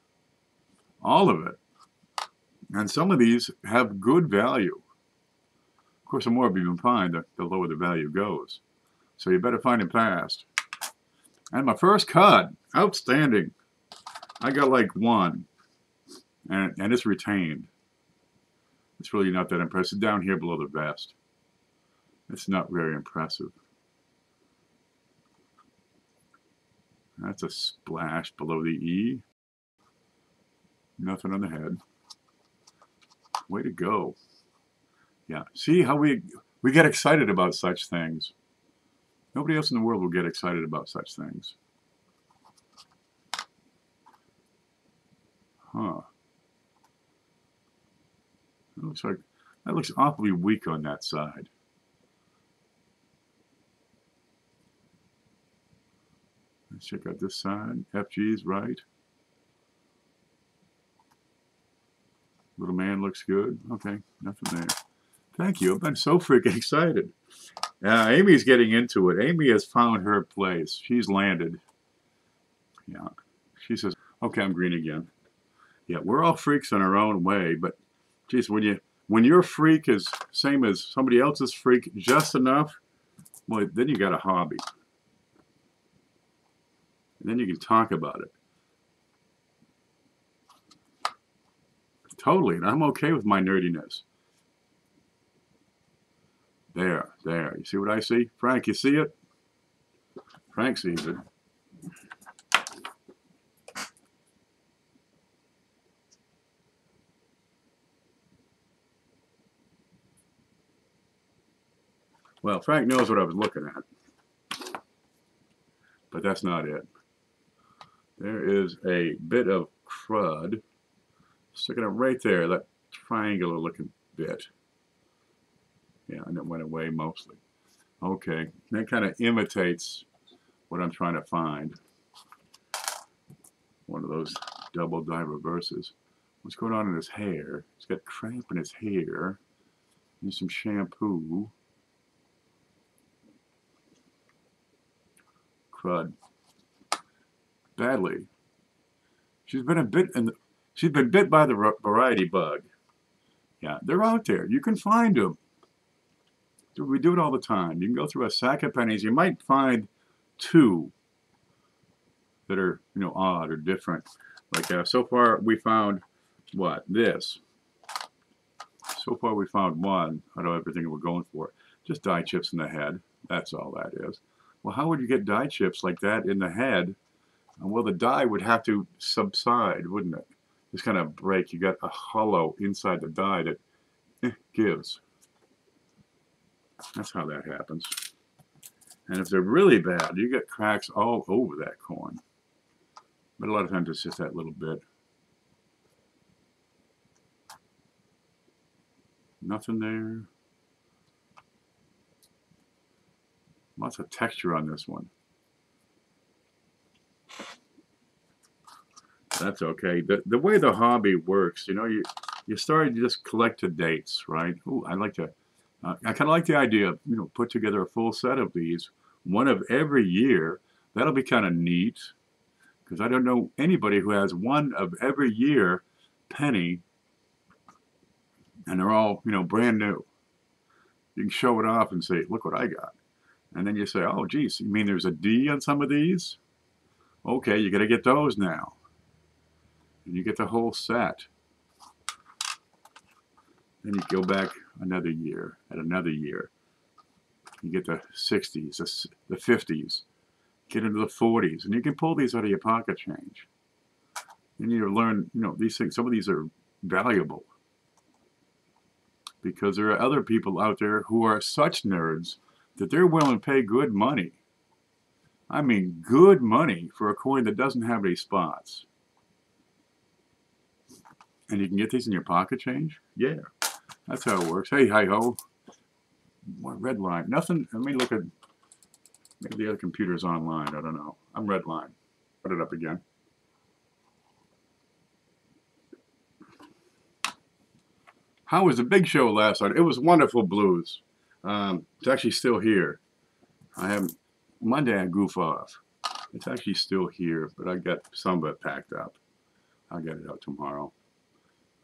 all of it. And some of these have good value. Of course, the more of you can find, the lower the value goes. So you better find it fast. And my first cut, outstanding. I got like 1, and it's retained. It's really not that impressive. Down here below the vest. It's not very impressive. That's a splash below the E. Nothing on the head. Way to go. Yeah, see how we get excited about such things. Nobody else in the world will get excited about such things. Huh. That looks awfully weak on that side. Let's check out this side. FG's right. Little man looks good. Okay, nothing there. Thank you. I've been so freaking excited. Amy's getting into it. Amy has found her place. She's landed. Yeah. She says, okay, I'm green again. Yeah, we're all freaks in our own way, but geez, when your freak is same as somebody else's freak just enough, well, then you got a hobby. And then you can talk about it. Totally, and I'm okay with my nerdiness. There. You see what I see? Frank, you see it? Frank sees it. Well, Frank knows what I was looking at. But that's not it. There is a bit of crud sticking up right there, that triangular looking bit. Yeah, and it went away mostly. Okay, that kind of imitates what I'm trying to find. One of those double die reverses. What's going on in his hair? He's got cramp in his hair. Needs some shampoo. Crud. Badly. She's been bit by the variety bug. Yeah, they're out there. You can find them. We do it all the time. You can go through a sack of pennies. You might find two that are, odd or different. Like so far we found what? This. So far we found one out of everything we're going for. Just dye chips in the head. That's all that is. Well, how would you get dye chips like that in the head? Well, the dye would have to subside, wouldn't it? Just kind of break. You got a hollow inside the dye that gives. That's how that happens. And if they're really bad, you get cracks all over that coin. But a lot of times it's just that little bit. Nothing there. Lots of texture on this one. That's okay. The way the hobby works, you start to just collect the dates, right? Ooh, I kind of like the idea of, put together a full set of these, one of every year. That'll be kind of neat, because I don't know anybody who has one of every year penny, and they're all, brand new. You can show it off and say, look what I got. And then you say, oh, geez, you mean there's a D on some of these? Okay, you got to get those now. And you get the whole set. Then you go back another year, at another year. You get the 60s, the 50s, get into the 40s, and you can pull these out of your pocket change. You need to learn, these things. Some of these are valuable because there are other people out there who are such nerds that they're willing to pay good money. I mean, good money for a coin that doesn't have any spots. And you can get these in your pocket change? Yeah, that's how it works. Hey, hi-ho. What red line? Nothing. Let me look at, maybe the other computer's online. I don't know. I'm red line. Put it up again. How was the big show last night? It was wonderful, Blues. It's actually still here. Monday I goof off. It's actually still here, but I got some of it packed up. I'll get it out tomorrow.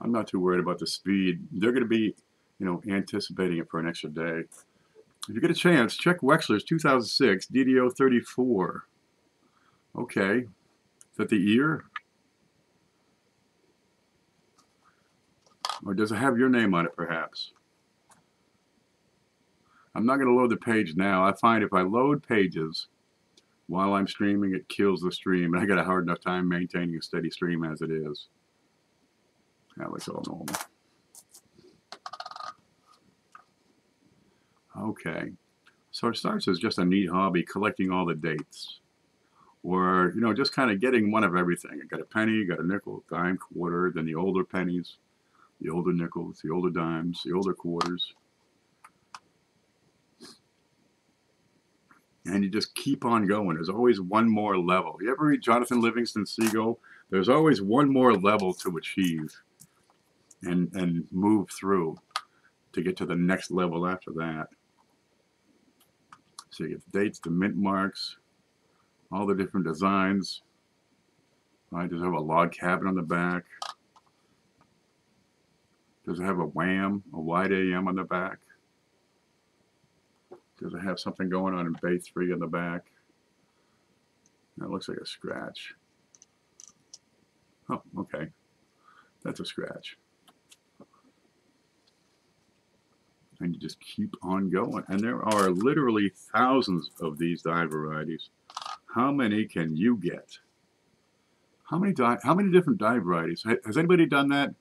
I'm not too worried about the speed. They're going to be, anticipating it for an extra day. If you get a chance, check Wexler's 2006 DDO 34. Okay. Is that the ear? Or does it have your name on it, perhaps? I'm not going to load the page now. I find if I load pages while I'm streaming, it kills the stream. And I got a hard enough time maintaining a steady stream as it is. That looks all normal. Okay. So it starts as just a neat hobby, collecting all the dates. Or, just kind of getting one of everything. I got a penny, you got a nickel, dime, quarter, then the older pennies, the older nickels, the older dimes, the older quarters. And you just keep on going. There's always one more level. You ever read Jonathan Livingston Seagull? There's always one more level to achieve and move through to get to the next level after that. So you get the dates, the mint marks, all the different designs. Right? Does it have a log cabin on the back? Does it have a wham, a wide AM on the back? Does it have something going on in bay 3 on the back? That looks like a scratch. Oh, okay. That's a scratch. And you just keep on going. And there are literally thousands of these die varieties. How many can you get? How many different die varieties? Has anybody done that?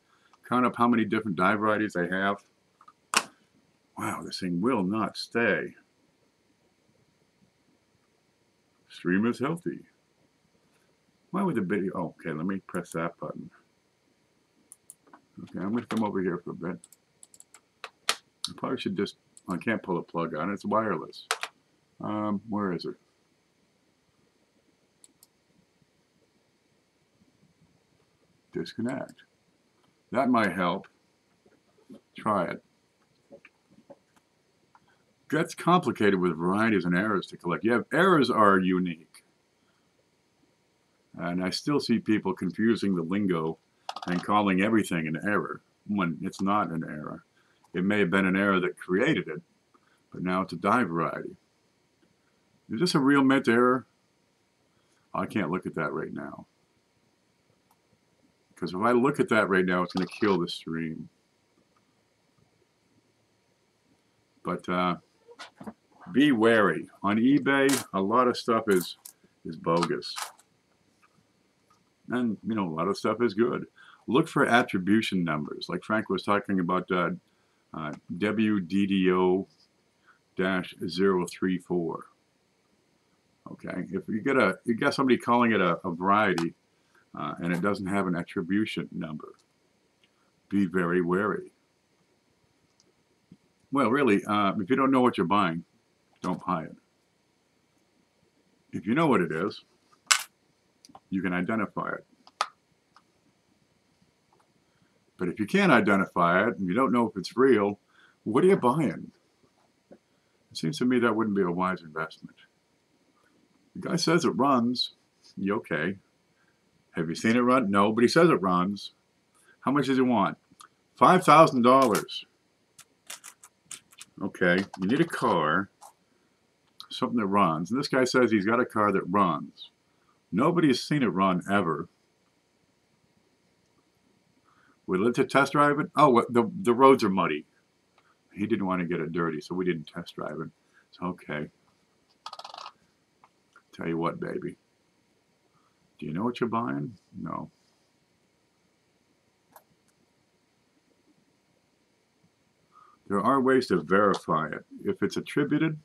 Count up how many different die varieties they have. Wow, this thing will not stay. Stream is healthy. Why would the video? Oh, okay, let me press that button. Okay, I'm going to come over here for a bit. I probably should just, I can't pull the plug on, it's wireless. Where is it? Disconnect. That might help. Try it. Gets complicated with varieties and errors to collect. Yeah, errors are unique. And I still see people confusing the lingo and calling everything an error when it's not an error. It may have been an error that created it, but now it's a die variety. Is this a real mint error? I can't look at that right now. Because if I look at that right now, it's going to kill the stream. But be wary. On eBay, a lot of stuff is bogus. And, you know, a lot of stuff is good. Look for attribution numbers. Like Frank was talking about WDDO-034. Okay, if you get somebody calling it a variety and it doesn't have an attribution number, be very wary. Well, really, if you don't know what you're buying, don't buy it. If you know what it is, you can identify it. But if you can't identify it and you don't know if it's real, what are you buying? It seems to me that wouldn't be a wise investment. The guy says it runs. You okay? Have you seen it run? No, but he says it runs. How much does he want? $5,000. Okay, you need a car, something that runs. And this guy says he's got a car that runs. Nobody's seen it run ever. We lived to test drive it. Oh, the roads are muddy. He didn't want to get it dirty, so we didn't test drive it. It's okay. Tell you what, baby. Do you know what you're buying? No. There are ways to verify it. If it's attributed,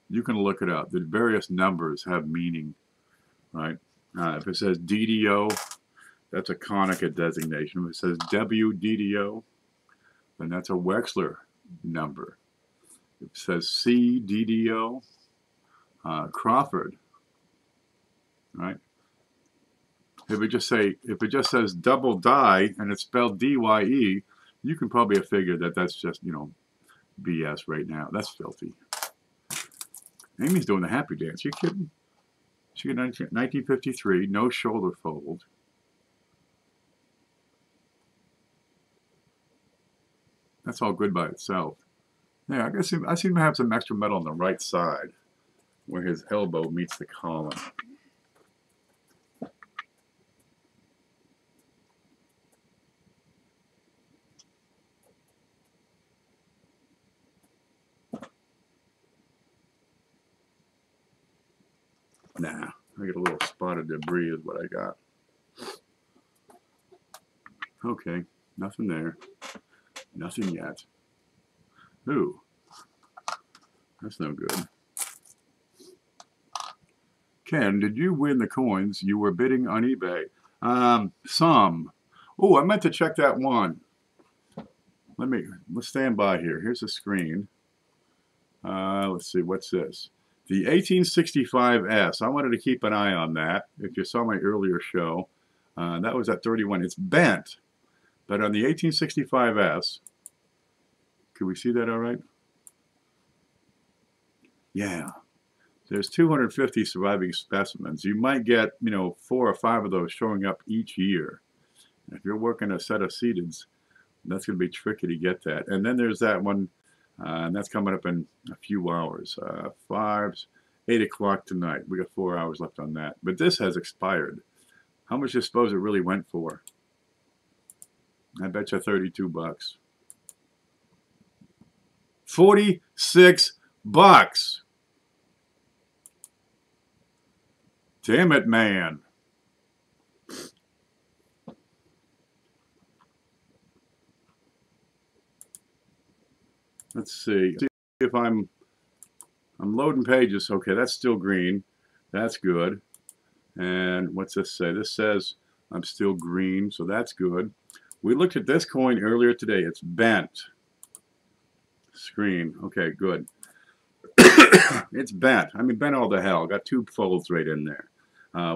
you can look it up. The various numbers have meaning, right? If it says DDO, that's a Konica designation. If it says WDDO, then that's a Wechsler number. If it says CDDO, Crawford, right? If it just says double die and it's spelled DYE, you can probably figure that that's just, you know, BS right now. That's filthy. Amy's doing the happy dance. You kidding? She got 1953, no shoulder fold. That's all good by itself. Yeah, I seem to have some extra metal on the right side where his elbow meets the column. Nah, I got a little spot of debris is what I got. Okay, nothing there. Nothing yet. Ooh, that's no good. Ken, did you win the coins you were bidding on eBay? Some. Oh, I meant to check that one. Let's stand by here. Here's the screen. Let's see, what's this? The 1865S. I wanted to keep an eye on that. If you saw my earlier show, that was at 31. It's bent, but on the 1865S, can we see that all right? Yeah. There's 250 surviving specimens. You might get, 4 or 5 of those showing up each year. If you're working a set of seededs, that's going to be tricky to get that. And then there's that one, and that's coming up in a few hours. 8 o'clock tonight. We got 4 hours left on that. But this has expired. How much do you suppose it really went for? I bet you $32. 46 bucks. Damn it, man. Let's see if I'm loading pages. Okay, that's still green. That's good. And what's this say? This says I'm still green, so that's good. We looked at this coin earlier today. It's bent. Screen. Okay, good. It's bent. I mean, bent all the hell. Got 2 folds right in there,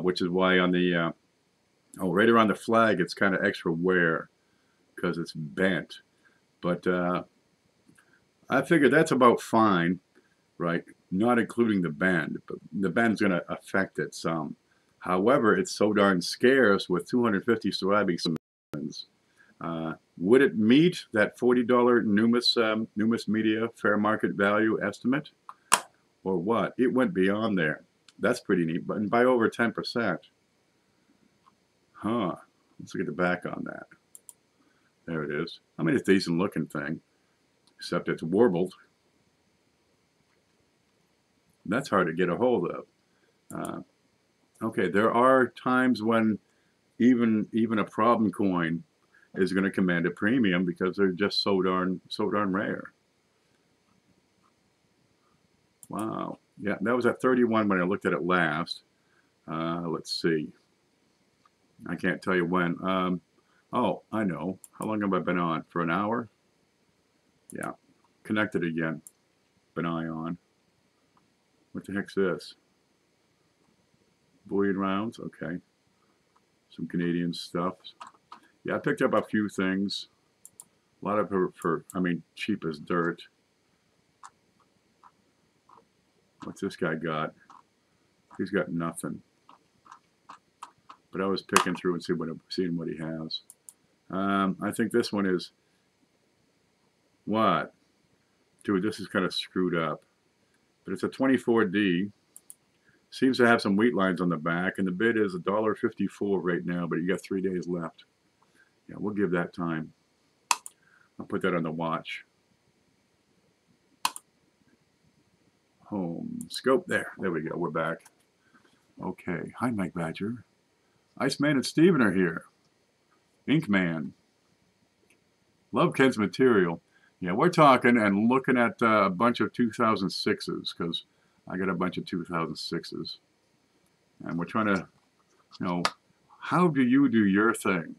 which is why on the right around the flag it's kind of extra wear because it's bent. But I figured that's about fine, right? Not including the bend, but the bend's going to affect it some. However, it's so darn scarce with 250 surviving specimens. Would it meet that $40 Numis Media fair market value estimate? Or what? It went beyond there. That's pretty neat, but by over 10%. Huh. Let's look at the back on that. There it is. I mean, it's a decent looking thing, except it's warbled. That's hard to get a hold of. Okay, there are times when even a problem coin is going to command a premium because they're just so darn rare. Wow. Yeah, that was at 31 when I looked at it last. Let's see. I can't tell you when. Oh, I know. How long have I been on? For an hour? Yeah. Connected again. Been on. What the heck's this? Bullion rounds? Okay. Some Canadian stuff. Yeah, I picked up a few things. A lot of for I mean, cheap as dirt. What's this guy got? He's got nothing. But I was picking through and seeing what he has. I think this one is what? Dude, this is kind of screwed up. But it's a 24D. Seems to have some wheat lines on the back, and the bid is $1.54 right now, but you got 3 days left. Yeah, we'll give that time. I'll put that on the watch. Home scope there. There we go. We're back. Okay. Hi, Mike Badger. Iceman and Steven are here. Inkman. Love Ken's material. Yeah, we're talking and looking at a bunch of 2006s because I got a bunch of 2006s. And we're trying to, how do you do your thing?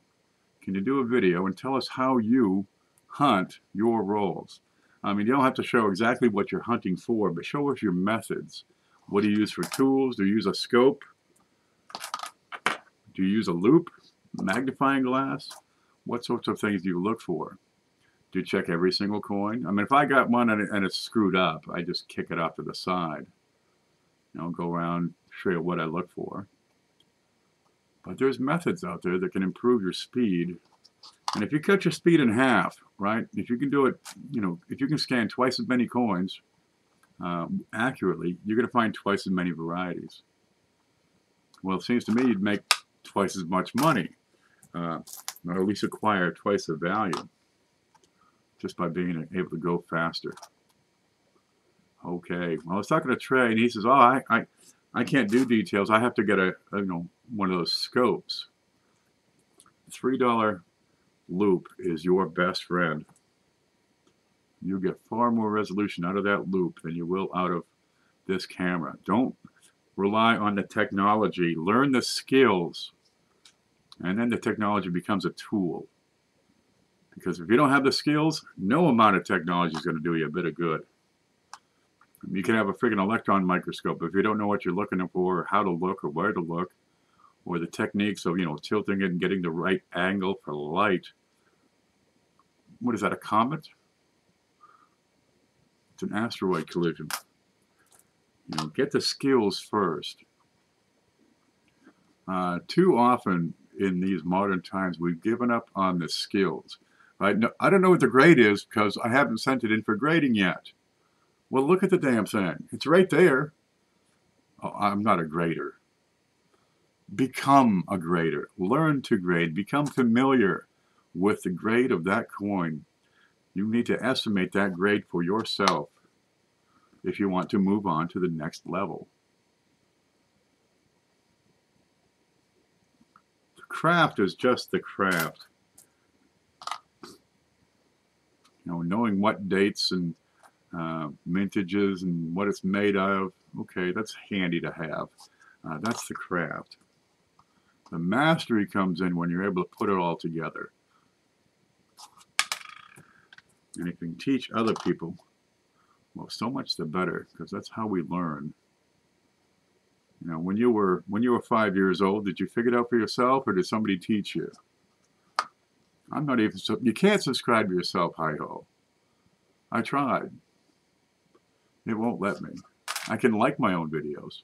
Can you do a video and tell us how you hunt your rolls? I mean, you don't have to show exactly what you're hunting for, but show us your methods. What do you use for tools? Do you use a scope? Do you use a loop? Magnifying glass? What sorts of things do you look for? Do you check every single coin? I mean, if I got one and it's screwed up, I just kick it off to the side. Go around, show you what I look for. But there's methods out there that can improve your speed. And if you cut your speed in half, right? If you can do it, if you can scan twice as many coins accurately, you're going to find twice as many varieties. Well, it seems to me you'd make twice as much money, or at least acquire twice the value, just by being able to go faster. Okay, well, I was talking to Trey, and he says, "Oh, I can't do details. I have to get one of those scopes." $3 loop is your best friend. You get far more resolution out of that loop than you will out of this camera. Don't rely on the technology. Learn the skills, and then the technology becomes a tool. Because if you don't have the skills, no amount of technology is going to do you a bit of good. You can have a friggin' electron microscope, but if you don't know what you're looking for, or how to look, or where to look, or the techniques of tilting it and getting the right angle for light. What is that, a comet? It's an asteroid collision. You know, get the skills first. Too often in these modern times, we've given up on the skills. Right? No, I don't know what the grade is because I haven't sent it in for grading yet. Well, look at the damn thing. It's right there. Oh, I'm not a grader. Become a grader. Learn to grade. Become familiar with the grade of that coin. You need to estimate that grade for yourself if you want to move on to the next level. The craft is just the craft. You know, knowing what dates and mintages and what it's made of, okay, that's handy to have. That's the craft. The mastery comes in when you're able to put it all together. And if you can teach other people, well, so much the better, because that's how we learn. You know, when you were 5 years old, did you figure it out for yourself, or did somebody teach you? I'm not even, you can't subscribe to yourself, hi-ho. I tried. It won't let me. I can like my own videos.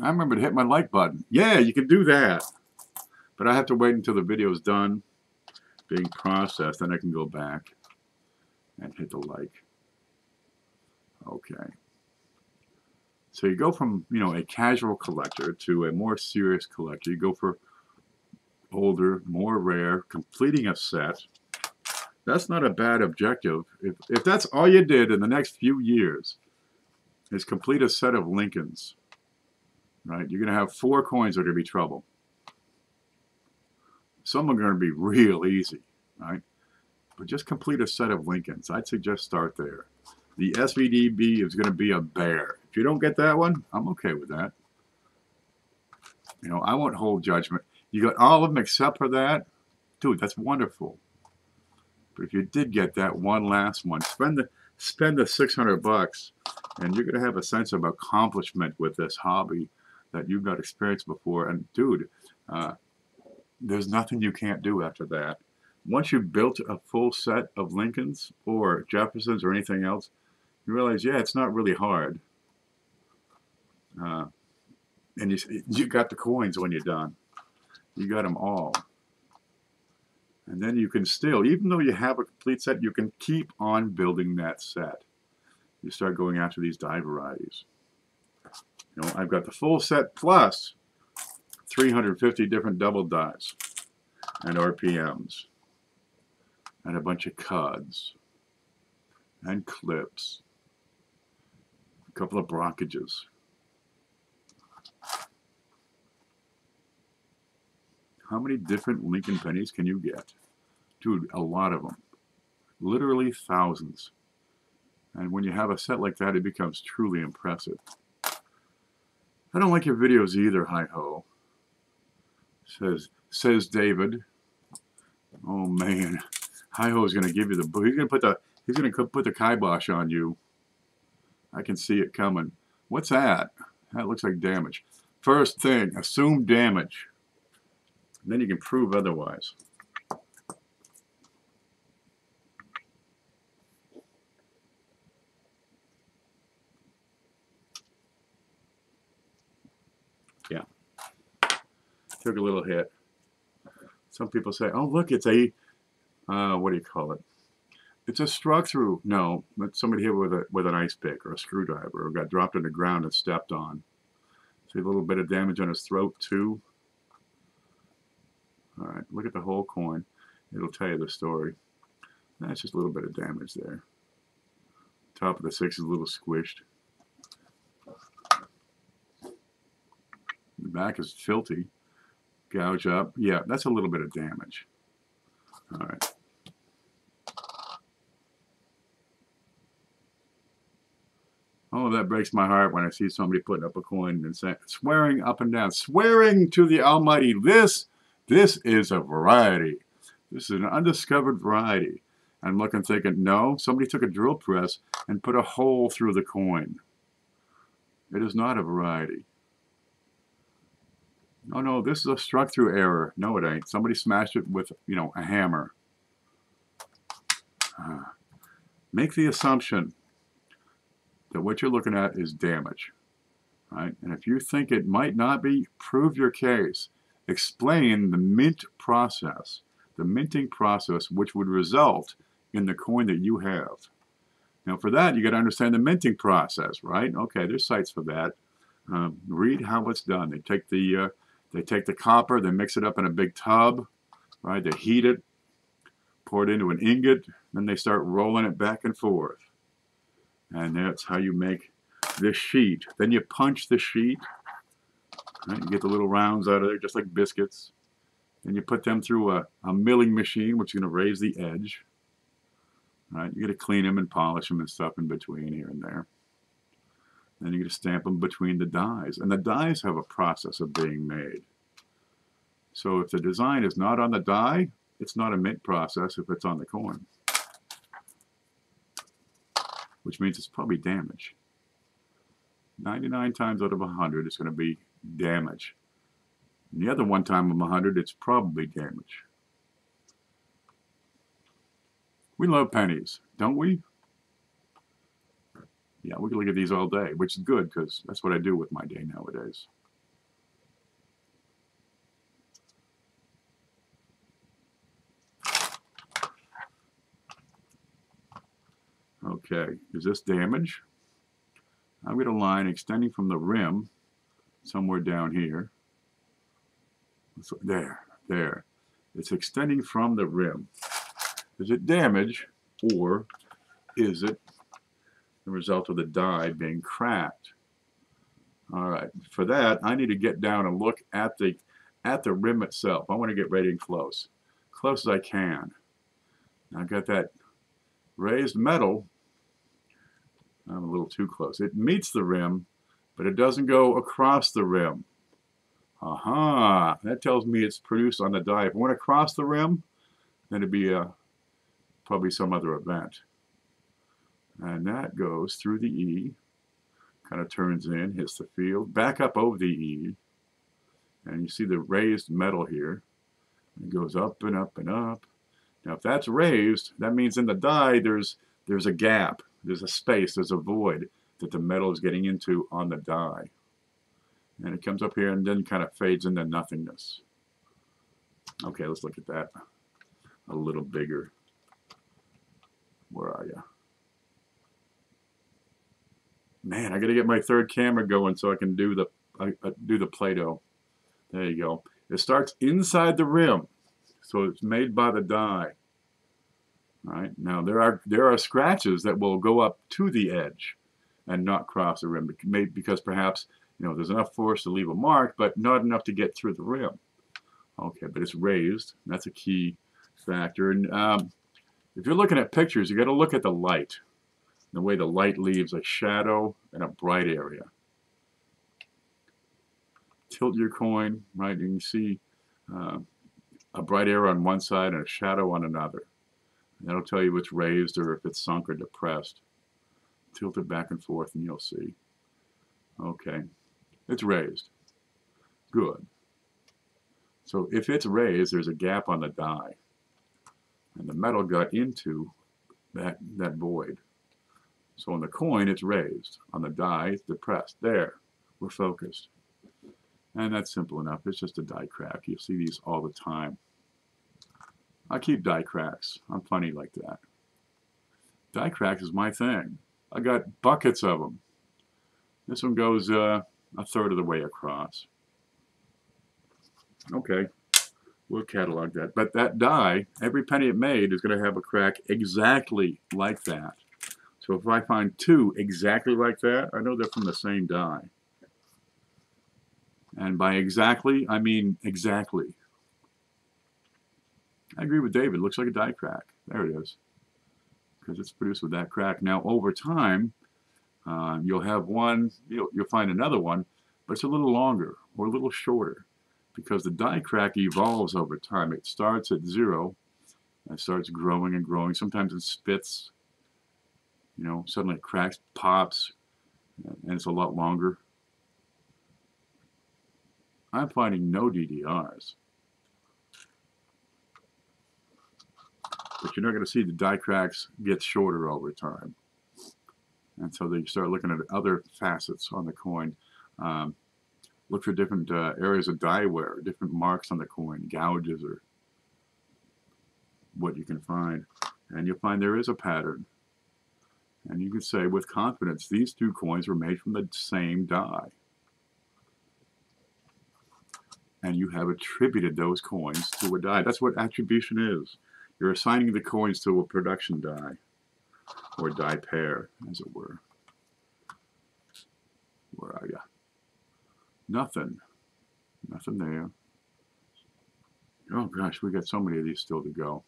I remember to hit my like button. Yeah, you can do that. But I have to wait until the video is done, being processed, then I can go back and hit the like. Okay. So you go from, you know, a casual collector to a more serious collector. You go for older, more rare, completing a set. That's not a bad objective. If that's all you did in the next few years is complete a set of Lincolns, right? You're going to have 4 coins that are going to be trouble. Some are going to be real easy, right? But just complete a set of Lincolns. I'd suggest start there. The SVDB is going to be a bear. If you don't get that one, I'm okay with that. You know, I won't hold judgment. You got all of them except for that? Dude, that's wonderful. But if you did get that one last one, spend the $600 and you're going to have a sense of accomplishment with this hobby that you've got experience before. And dude, there's nothing you can't do after that. Once you've built a full set of Lincolns or Jeffersons or anything else, you realize, yeah, it's not really hard. And you got the coins when you're done. You got them all. And then you can still, even though you have a complete set, you can keep on building that set. You start going after these die varieties. You know, I've got the full set plus 350 different double dies and RPMs and a bunch of CUDs and clips, a couple of brockages. How many different Lincoln pennies can you get? Dude, a lot of them. Literally thousands. And when you have a set like that, it becomes truly impressive. I don't like your videos either, hi-ho. Says David. Oh man, hi-ho is going to give you the boot. He's going to put the kibosh on you. I can see it coming. What's that? That looks like damage. First thing, assume damage. And then you can prove otherwise. Yeah. Took a little hit. Some people say, oh, look, it's a, what do you call it? It's a struck through. No, that's somebody hit with an ice pick or a screwdriver or got dropped on the ground and stepped on. See a little bit of damage on his throat, too. All right, look at the whole coin. It'll tell you the story. That's just a little bit of damage there. Top of the 6 is a little squished. The back is filthy. Gouge up. Yeah, that's a little bit of damage. All right. Oh, that breaks my heart when I see somebody putting up a coin and swearing up and down, swearing to the Almighty, this is a variety. This is an undiscovered variety. I'm looking thinking, no, somebody took a drill press and put a hole through the coin. It is not a variety. No, this is a struck through error. No, it ain't. Somebody smashed it with, you know, a hammer. Make the assumption. that what you're looking at is damage, right? And if you think it might not be, prove your case. Explain the mint process, the minting process, which would result in the coin that you have. Now for that, you got to understand the minting process, right? Okay, there's sites for that. Read how it's done. They take the copper, they mix it up in a big tub, right? They heat it, pour it into an ingot, then they start rolling it back and forth. And that's how you make this sheet. Then you punch the sheet, right? You get the little rounds out of there, just like biscuits. Then you put them through a milling machine, which is going to raise the edge. Right? You got to clean them and polish them and stuff in between here and there. Then you got to stamp them between the dies. And the dies have a process of being made. So if the design is not on the die, it's not a mint process if it's on the coin. Which means it's probably damage. 99 times out of 100 it's going to be damage. And the other one time of 100 it's probably damage. We love pennies, don't we? Yeah, we can look at these all day, which is good because that's what I do with my day nowadays. Okay, is this damage? I've got a line extending from the rim somewhere down here. So there. It's extending from the rim. Is it damage, or is it the result of the die being cracked? All right, for that, I need to get down and look at the rim itself. I want to get right in close as I can. I've got that raised metal. I'm a little too close. It meets the rim, but it doesn't go across the rim. Aha, that tells me it's produced on the die. If it went across the rim, then it'd be probably some other event. And that goes through the E, kind of turns in, hits the field, back up over the E, and you see the raised metal here. It goes up and up and up. Now if that's raised, that means in the die there's a gap, there's a space, there's a void that the metal is getting into on the die. And it comes up here and then kind of fades into nothingness. Okay, let's look at that a little bigger. Where are you? Man, I got to get my third camera going so I can do the Play-Doh. There you go. It starts inside the rim, so it's made by the die. All right. Now there are scratches that will go up to the edge and not cross the rim, because perhaps there's enough force to leave a mark, but not enough to get through the rim. Okay, but it's raised. That's a key factor. And if you're looking at pictures, you got to look at the light. The way the light leaves a shadow in a bright area. Tilt your coin, right, and you see a bright area on one side and a shadow on another. And that'll tell you if it's raised or if it's sunk or depressed. Tilt it back and forth and you'll see. Okay, it's raised. Good. So if it's raised, there's a gap on the die. And the metal got into that void. So on the coin, it's raised. On the die, it's depressed. There, we're focused. And that's simple enough. It's just a die crack. You see these all the time. I keep die cracks. I'm funny like that. Die cracks is my thing. I got buckets of them. This one goes a third of the way across. Okay, we'll catalog that. But that die, every penny it made is going to have a crack exactly like that. So if I find two exactly like that, I know they're from the same die. And by exactly, I mean exactly. I agree with David. It looks like a die crack. There it is. Because it's produced with that crack. Now over time, you'll have one, you'll find another one, but it's a little longer or a little shorter. Because the die crack evolves over time. It starts at 0 and starts growing and growing. Sometimes it spits. Suddenly it cracks, pops, and it's a lot longer. I'm finding no DDRs. But you're not going to see the die cracks get shorter over time. And so you start looking at other facets on the coin. Look for different areas of die wear, different marks on the coin, gouges, or what you can find. And you'll find there is a pattern. And you can say with confidence, these two coins were made from the same die. And you have attributed those coins to a die. That's what attribution is. You're assigning the coins to a production die, or die pair, as it were. Where are you? Nothing. Nothing there. Oh gosh, we got so many of these still to go.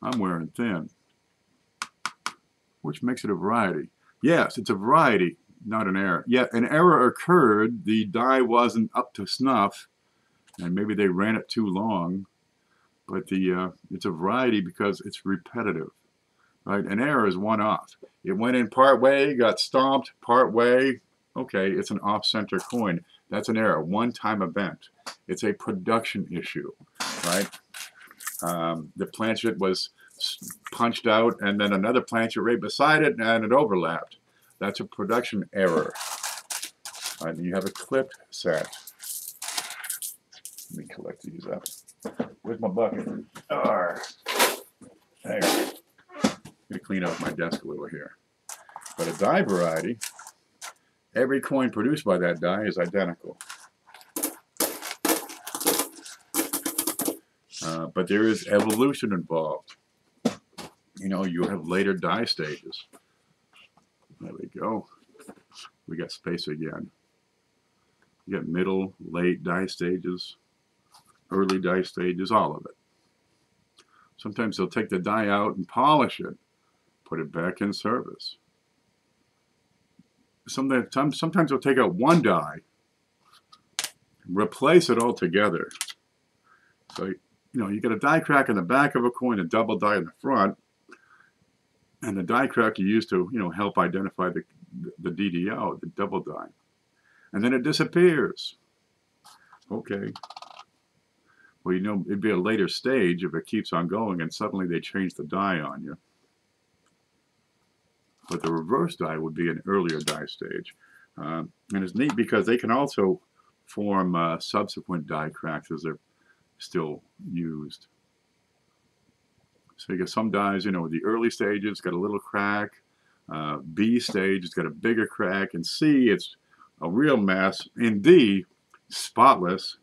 I'm wearing thin, which makes it a variety. Yes, it's a variety, not an error. Yet an error occurred. The die wasn't up to snuff, and maybe they ran it too long. But it's a variety because it's repetitive, right? An error is one-off. It went in part way, got stomped part way. Okay, it's an off-center coin. That's an error, one-time event. It's a production issue, right? The planchet was punched out, and then another planchet right beside it, and it overlapped. That's a production error. Right, and you have a clipped set. Let me collect these up. Where's my bucket? There. I'm going to clean out my desk a little here. But a die variety, every coin produced by that die is identical. But there is evolution involved. You know, you have later die stages. There we go. We got space again. You got middle, late die stages, early die stages, all of it. Sometimes they'll take the die out and polish it, put it back in service. Sometimes they'll take out one die, replace it altogether. So, you know, you get a die crack in the back of a coin, a double die in the front, and the die crack you use to, you know, help identify the DDO, the double die. And then it disappears. Okay. Well, you know, it'd be a later stage if it keeps on going and suddenly they change the die on you. But the reverse die would be an earlier die stage. And it's neat because they can also form subsequent die cracks as they're still used. So you get some dies, you know, the early stages got a little crack. B stage, it's got a bigger crack. And C, it's a real mess. In D, spotless.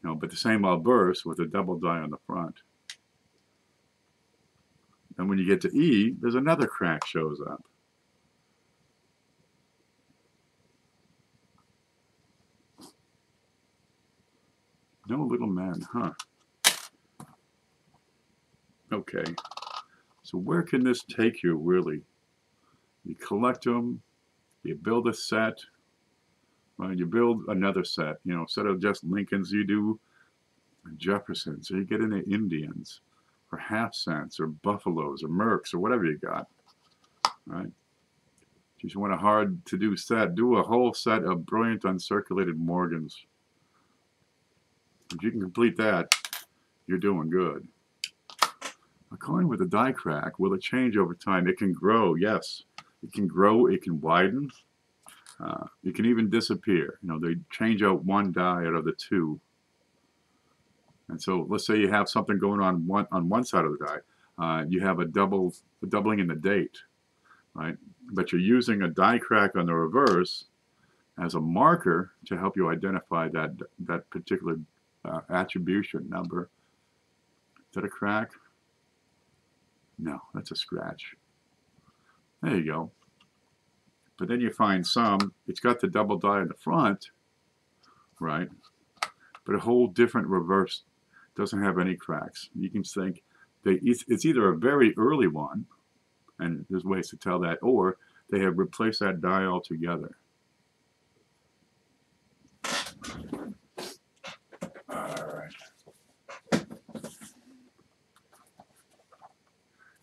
You know, but the same old burst with a double die on the front. And when you get to E, there's another crack shows up. No little men, huh? Okay. So where can this take you, really? You collect them, you build a set, well, you build another set. You know, instead of just Lincolns, you do Jeffersons. So you get into Indians, or half cents, or buffaloes, or mercs, or whatever you got. Right? If you just want a hard-to-do set, do a whole set of brilliant uncirculated Morgans. If you can complete that, you're doing good. A coin with a die crack, will it change over time? It can grow, yes. It can grow, it can widen. It can even disappear. You know, they change out one die out of the two. And so let's say you have something going on one side of the die. You have a doubling in the date, right? But you're using a die crack on the reverse as a marker to help you identify that particular attribution number. Is that a crack? No, that's a scratch. There you go. But then you find some, it's got the double die in the front, right? But a whole different reverse, doesn't have any cracks. You can think it's either a very early one, and there's ways to tell that, or they have replaced that die altogether.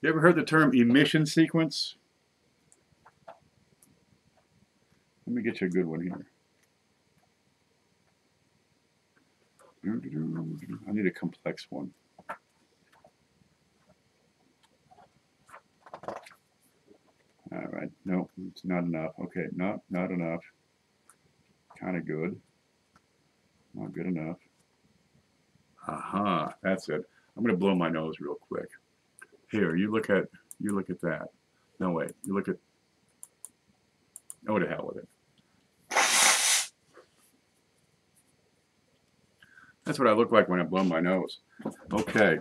You ever heard the term emission sequence? Let me get you a good one here. I need a complex one. No, it's not enough. Okay, not enough. Kind of good. Not good enough. Aha, that's it. I'm gonna blow my nose real quick. Here, you look at that. No wait, you look at. Oh, to hell with it. That's what I look like when I blow my nose. Okay.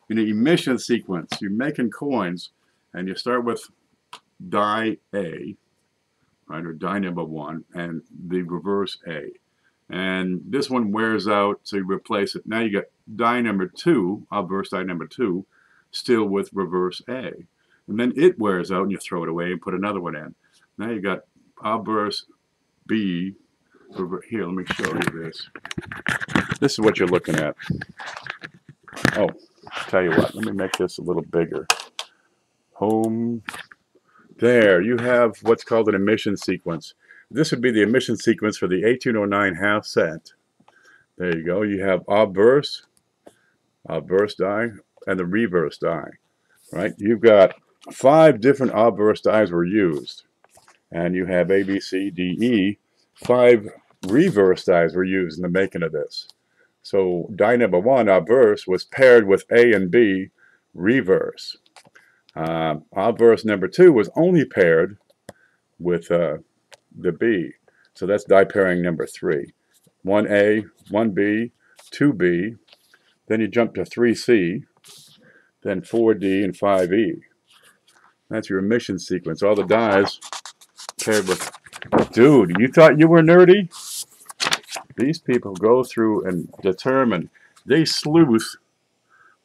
In the emission sequence, you're making coins, and you start with die A, right, or die number 1, and the reverse A. And this one wears out, so you replace it. Now you got die number 2, obverse die number 2, still with reverse A. And then it wears out, and you throw it away and put another one in. Now you got obverse B. Here, let me show you this. This is what you're looking at. Oh, tell you what, let me make this a little bigger. Home. There, you have what's called an emission sequence. This would be the emission sequence for the 1809 half cent. There you go. You have obverse die, and the reverse die. Right? You've got 5 different obverse dies were used. And you have A, B, C, D, E. 5 reverse dies were used in the making of this. So die number 1, obverse, was paired with A and B, reverse. Obverse number 2 was only paired with the B. So that's die pairing number 3. 1A, 1B, 2B. Then you jump to 3C, then 4D and 5E. That's your emission sequence. All the dies paired with... Dude, you thought you were nerdy? These people go through and determine, they sleuth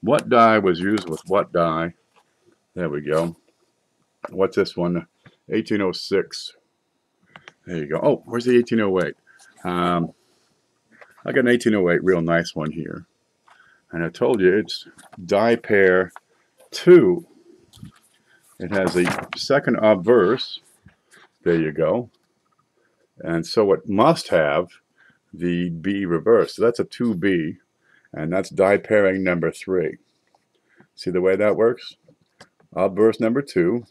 what die was used with what die. There we go. What's this one? 1806. There you go. Oh, where's the 1808? I got an 1808 real nice one here. And I told you it's die pair 2. It has a second obverse. There you go. And so it must have the B reverse. So that's a 2B. And that's die pairing number 3. See the way that works? Obverse number 2,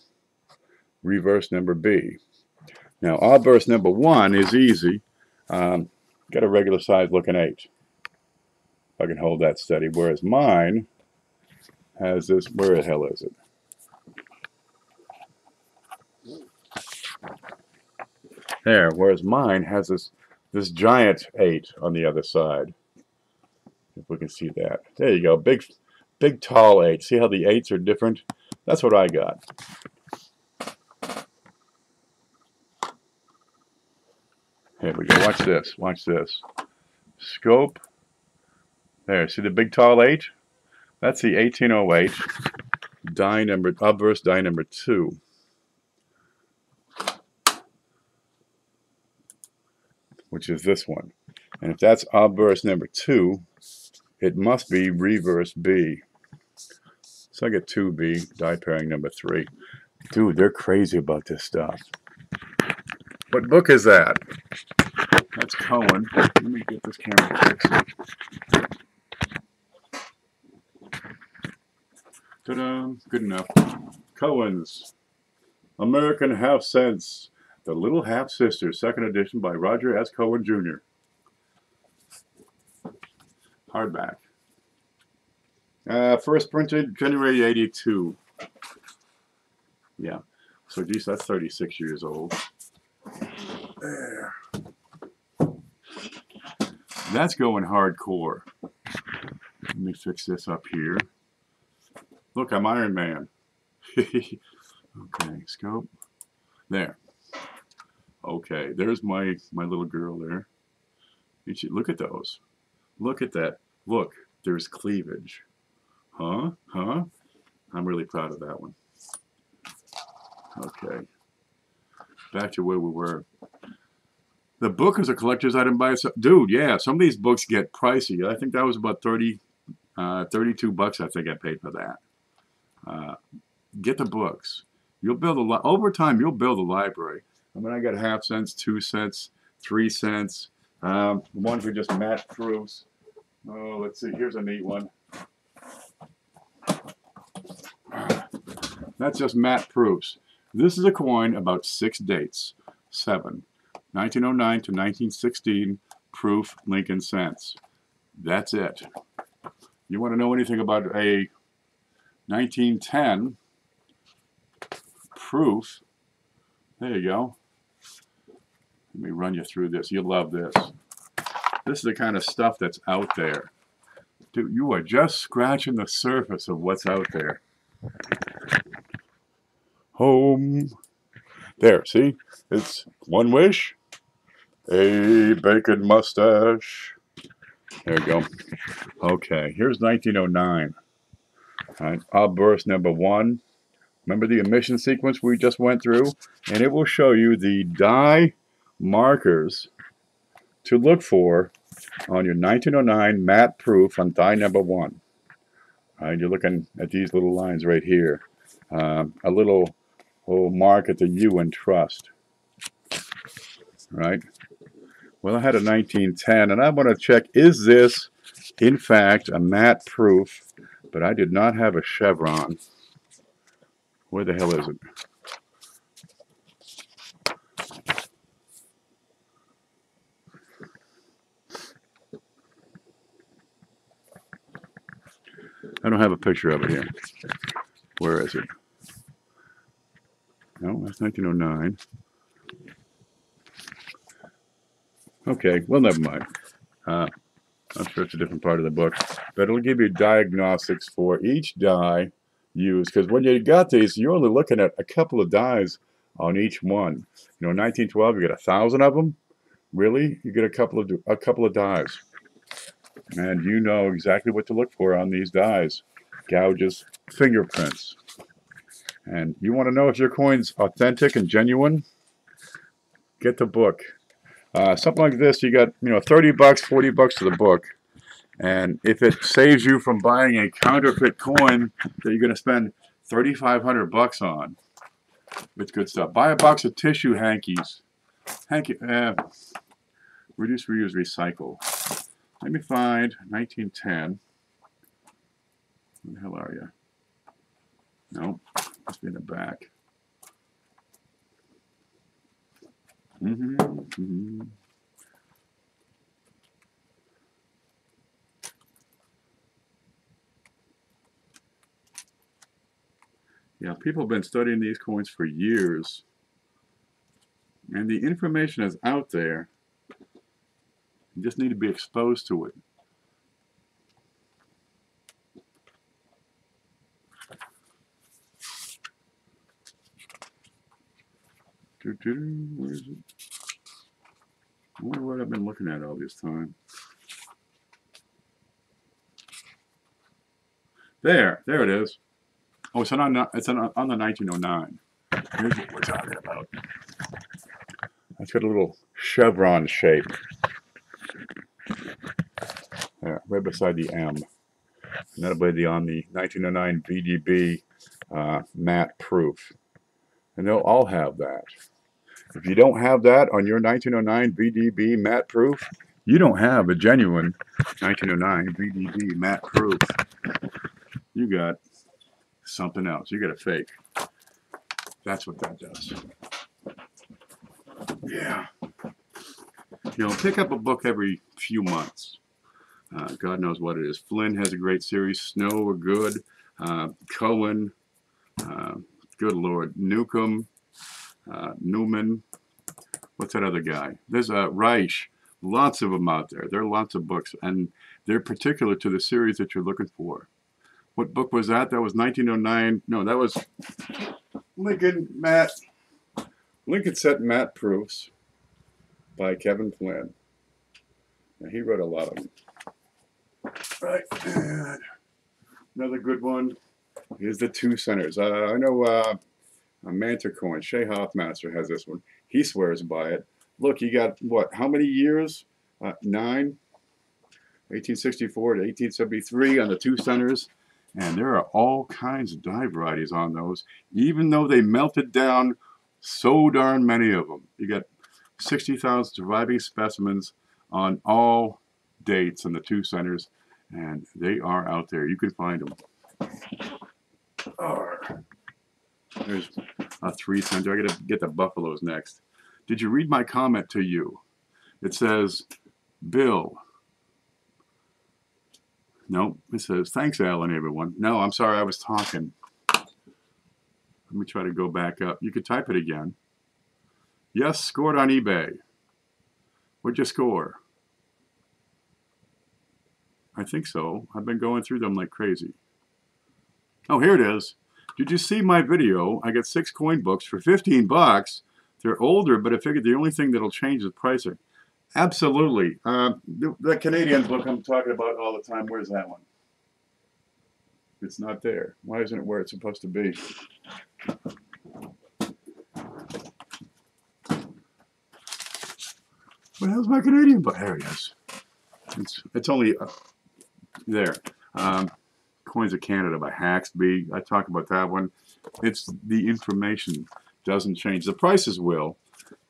reverse number B. Now, obverse number 1 is easy. Got a regular size looking 8. If I can hold that steady. Whereas mine has this, where the hell is it? There, whereas mine has this giant 8 on the other side. If we can see that. There you go, big tall 8. See how the 8s are different? That's what I got. Here we go. Watch this. Watch this. Scope. There. See the big tall 8? That's the 1808 die number, obverse die number 2. Which is this one. And if that's obverse number 2, it must be reverse B. So I get 2B, die pairing number 3. Dude, they're crazy about this stuff. What book is that? That's Cohen. Let me get this camera fixed. Ta-da! Good enough. Cohen's American Half Cents. The Little Half Sisters, 2nd edition by Roger S. Cohen, Jr. Hardback. First printed January 82. Yeah. So, geez, that's 36 years old. There. That's going hardcore. Let me fix this up here. Look, I'm Iron Man. Okay, scope. There. Okay, there's my little girl there. Look at those. Look at that. Look, there's cleavage. Huh? Huh? I'm really proud of that one. Okay. Back to where we were. The book is a collector's item by itself. Dude, yeah, some of these books get pricey. I think that was about 32 bucks I think I paid for that. Get the books. You'll build over time, you'll build a library. I mean, I got half cents, 2 cents, 3 cents. The ones are just matte proofs. Oh, let's see. Here's a neat one. That's just matte proofs. This is a coin about 6 dates. 7. 1909 to 1916, proof Lincoln cents. That's it. You want to know anything about a 1910 proof? There you go. Let me run you through this. You'll love this. This is the kind of stuff that's out there. Dude, you are just scratching the surface of what's out there. Home. There, see? It's one wish, a bacon mustache. There you go. Okay, here's 1909. All right, outburst number 1. Remember the emission sequence we just went through? And it will show you the die markers to look for on your 1909 matte proof on die number 1. All right, you're looking at these little lines right here. A little mark at the U in trust. Right? Well, I had a 1910, and I want to check, is this, in fact, a matte proof? But I did not have a chevron. Where the hell is it? I don't have a picture of it here. Where is it? No, that's 1909. Okay, well, never mind. I'm sure it's a different part of the book. But it'll give you diagnostics for each die used. Because when you got these, you're only looking at a couple of dies on each one. You know, in 1912, you get 1,000 of them. Really? You get a couple of dies. And you know exactly what to look for on these dies. Gouges, fingerprints. And you want to know if your coin's authentic and genuine? Get the book. Something like this, you got, you know, 30 bucks, 40 bucks to the book. And if it saves you from buying a counterfeit coin that you're going to spend 3,500 bucks on, it's good stuff. Buy a box of tissue hankies. Reduce, reuse, recycle. Let me find 1910. Where the hell are you? No, must be in the back. Yeah, people have been studying these coins for years. And the information is out there. You just need to be exposed to it. Where is it? I wonder what I've been looking at all this time. There it is. Oh, it's on the 1909. Here's what we're talking about. It's got a little chevron shape. There, right beside the M. And that'll be on the 1909 VDB matte proof. And they'll all have that. If you don't have that on your 1909 VDB matte proof, you don't have a genuine 1909 VDB matte proof. You got something else. You got a fake. That's what that does. Yeah. You know, pick up a book every few months. God knows what it is. Flynn has a great series. Snow are good. Cohen. Good Lord. Newcomb. Newman. What's that other guy? There's Reich. Lots of them out there. There are lots of books, and they're particular to the series that you're looking for. What book was that? That was 1909. No, that was Lincoln Set Matte Proofs by Kevin Flynn. Now, he wrote a lot of them. Right. And another good one is the Two Centers. I know a Manta coin. Shea Hoffmaster has this one. He swears by it. Look, you got what? How many years? 9. 1864 to 1873 on the Two Centers. And there are all kinds of die varieties on those, even though they melted down so darn many of them. You got 60,000 surviving specimens on all dates in the Two Centers, and they are out there. You can find them. There's 3 cents. I gotta get the buffaloes next. Did you read my comment to you? It says, Bill. No, it says, thanks, Alan, everyone. No, I'm sorry, I was talking. Let me try to go back up. You could type it again. Yes, scored on eBay. What'd you score? I think so. I've been going through them like crazy. Oh, here it is. Did you see my video? I got 6 coin books for 15 bucks. They're older, but I figured the only thing that'll change is pricing. Absolutely. The Canadian book I'm talking about all the time, where's that one? It's not there. Why isn't it where it's supposed to be? What the hell's my Canadian book? There it is. It's only there. Coins of Canada by Haxby. I talk about that one. It's the information doesn't change. The prices will,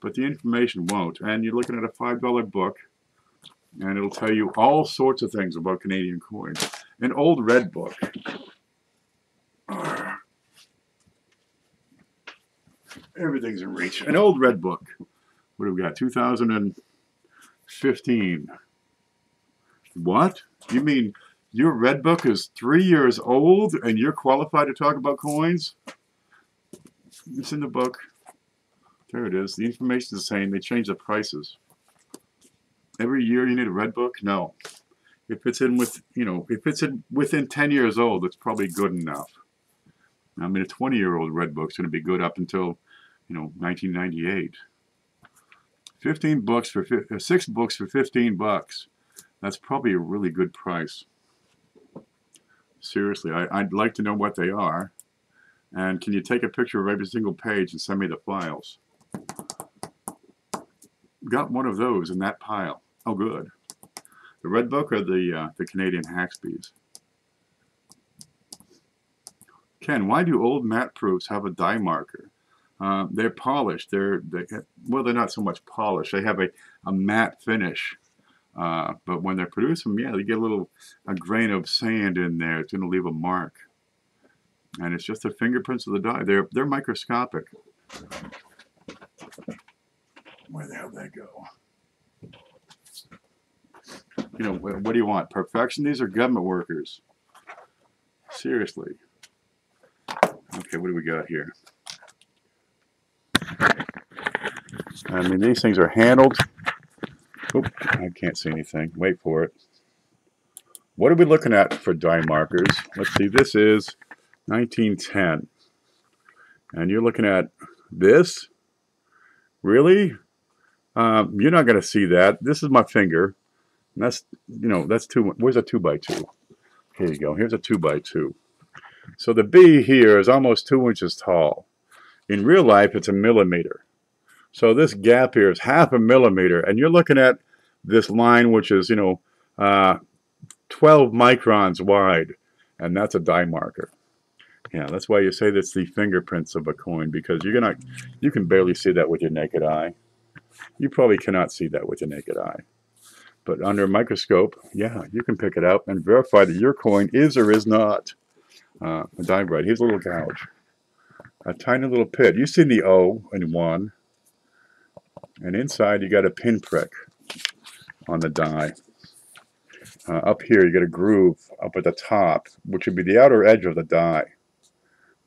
but the information won't. And you're looking at a $5 book, and it'll tell you all sorts of things about Canadian coins. An old red book. Everything's in reach. An old red book. What do we got? 2015. What? You mean your red book is 3 years old and you're qualified to talk about coins? It's in the book. There it is. The information is the same. They change the prices. Every year you need a red book? No. If it's in with, if it's within 10 years old, it's probably good enough. I mean, a 20-year-old red book's going to be good up until, 1998. 15 books for 6 books for 15 bucks. That's probably a really good price. Seriously, I'd like to know what they are. And can you take a picture of every single page and send me the files? Got one of those in that pile. Oh, good. The red book or the Canadian Haxbys? Ken, why do old matte proofs have a die marker? They're polished. They're not so much polished. They have a matte finish. But when they produce them, yeah, they get a grain of sand in there. It's going to leave a mark. And it's just the fingerprints of the die. They're microscopic. Where the hell did they go? What do you want? Perfection? These are government workers. Seriously. Okay, what do we got here? I mean, these things are handled. Oop, I can't see anything. Wait for it. What are we looking at for die markers? Let's see, this is 1910. And you're looking at this? Really? You're not going to see that. This is my finger. And that's, that's 2. Where's a 2x2? Here you go. Here's a 2x2. So the B here is almost 2 inches tall. In real life, it's a millimeter. So this gap here is 0.5 millimeter. And you're looking at this line, which is, 12 microns wide. And that's a die marker. Yeah, that's why you say that's the fingerprints of a coin, because you can barely see that with your naked eye. You probably cannot see that with your naked eye. But under a microscope, yeah, you can pick it up and verify that your coin is or is not a die right. Here's a little gouge. A tiny little pit. You see the O in one. And inside you got a pinprick on the die. Up here you got a groove up at the top, which would be the outer edge of the die.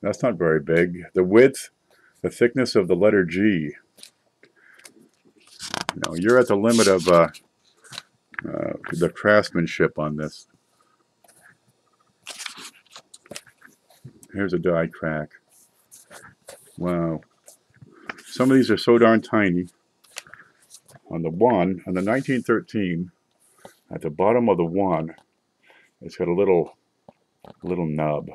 That's not very big. The width, the thickness of the letter G. You're at the limit of the craftsmanship on this. Here's a die crack. Wow. Some of these are so darn tiny. On the 1913, at the bottom of the 1, it's got a little nub.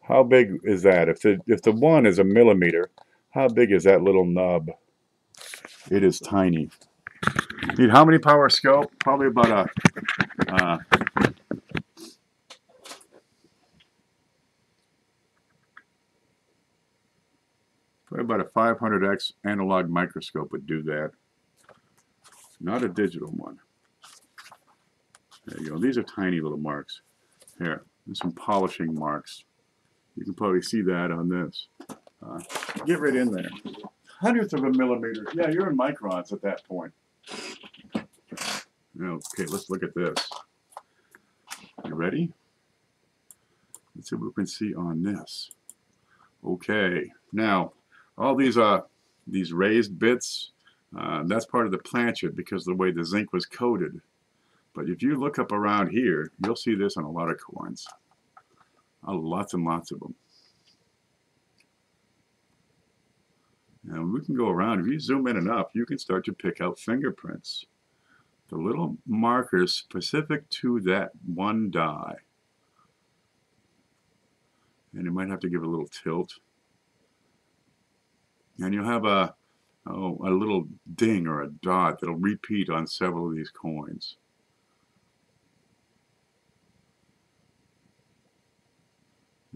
How big is that? If the 1 is a millimeter, how big is that little nub? It is tiny. Need how many power scope? Probably about a 500x analog microscope would do that. Not a digital one. There you go. These are tiny little marks. Here, there's some polishing marks. You can probably see that on this. get right in there. Hundredth of a millimeter. Yeah, you're in microns at that point. Okay, let's look at this. You ready? Let's see what we can see on this. Okay, now all these raised bits, that's part of the planchet because of the way the zinc was coated. But if you look up around here, you'll see this on a lot of coins. Lots and lots of them. And we can go around. If you zoom in enough, you can start to pick out fingerprints. The little markers specific to that one die. And you might have to give it a little tilt. And you'll have a little ding or a dot that'll repeat on several of these coins.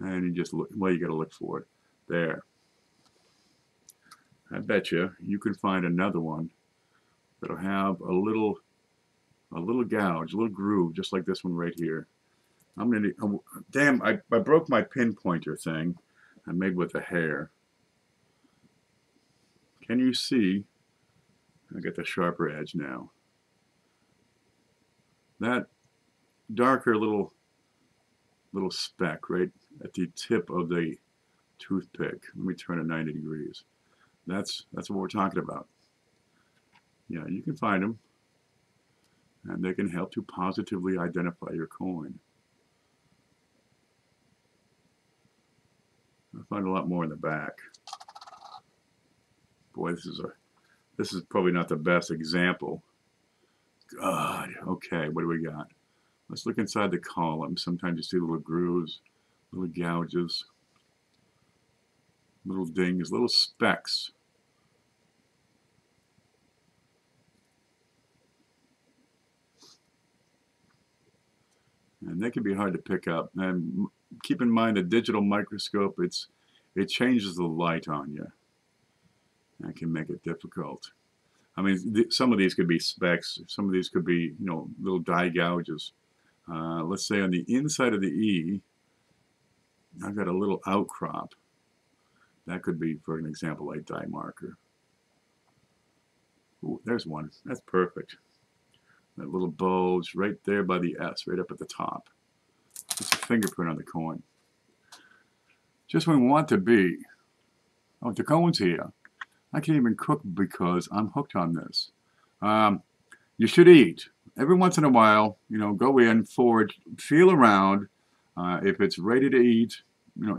And you just look, well, you got to look for it. There. I bet you can find another one that'll have a little gouge, a little groove, just like this one right here. I'm gonna, damn, I broke my pinpointer thing I made with the hair. Can you see? I got the sharper edge now. That darker little speck right at the tip of the toothpick. Let me turn it 90 degrees. That's what we're talking about. Yeah, you can find them, and they can help to positively identify your coin. I'll find a lot more in the back. Boy, this is probably not the best example. God, okay, what do we got? Let's look inside the column. Sometimes you see little grooves, little gouges, little dings, little specks. And they can be hard to pick up. And keep in mind, a digital microscope, it changes the light on you. That can make it difficult. I mean, some of these could be specks. Some of these could be, little die gouges. Let's say on the inside of the E, I've got a little outcrop. That could be, for an example, a die marker. Ooh, there's one. That's perfect. That little bulge right there by the S, right up at the top. It's a fingerprint on the coin. Just when we want to be. Oh, the coin's here. I can't even cook because I'm hooked on this. You should eat. Every once in a while, go in, forward, feel around. If it's ready to eat,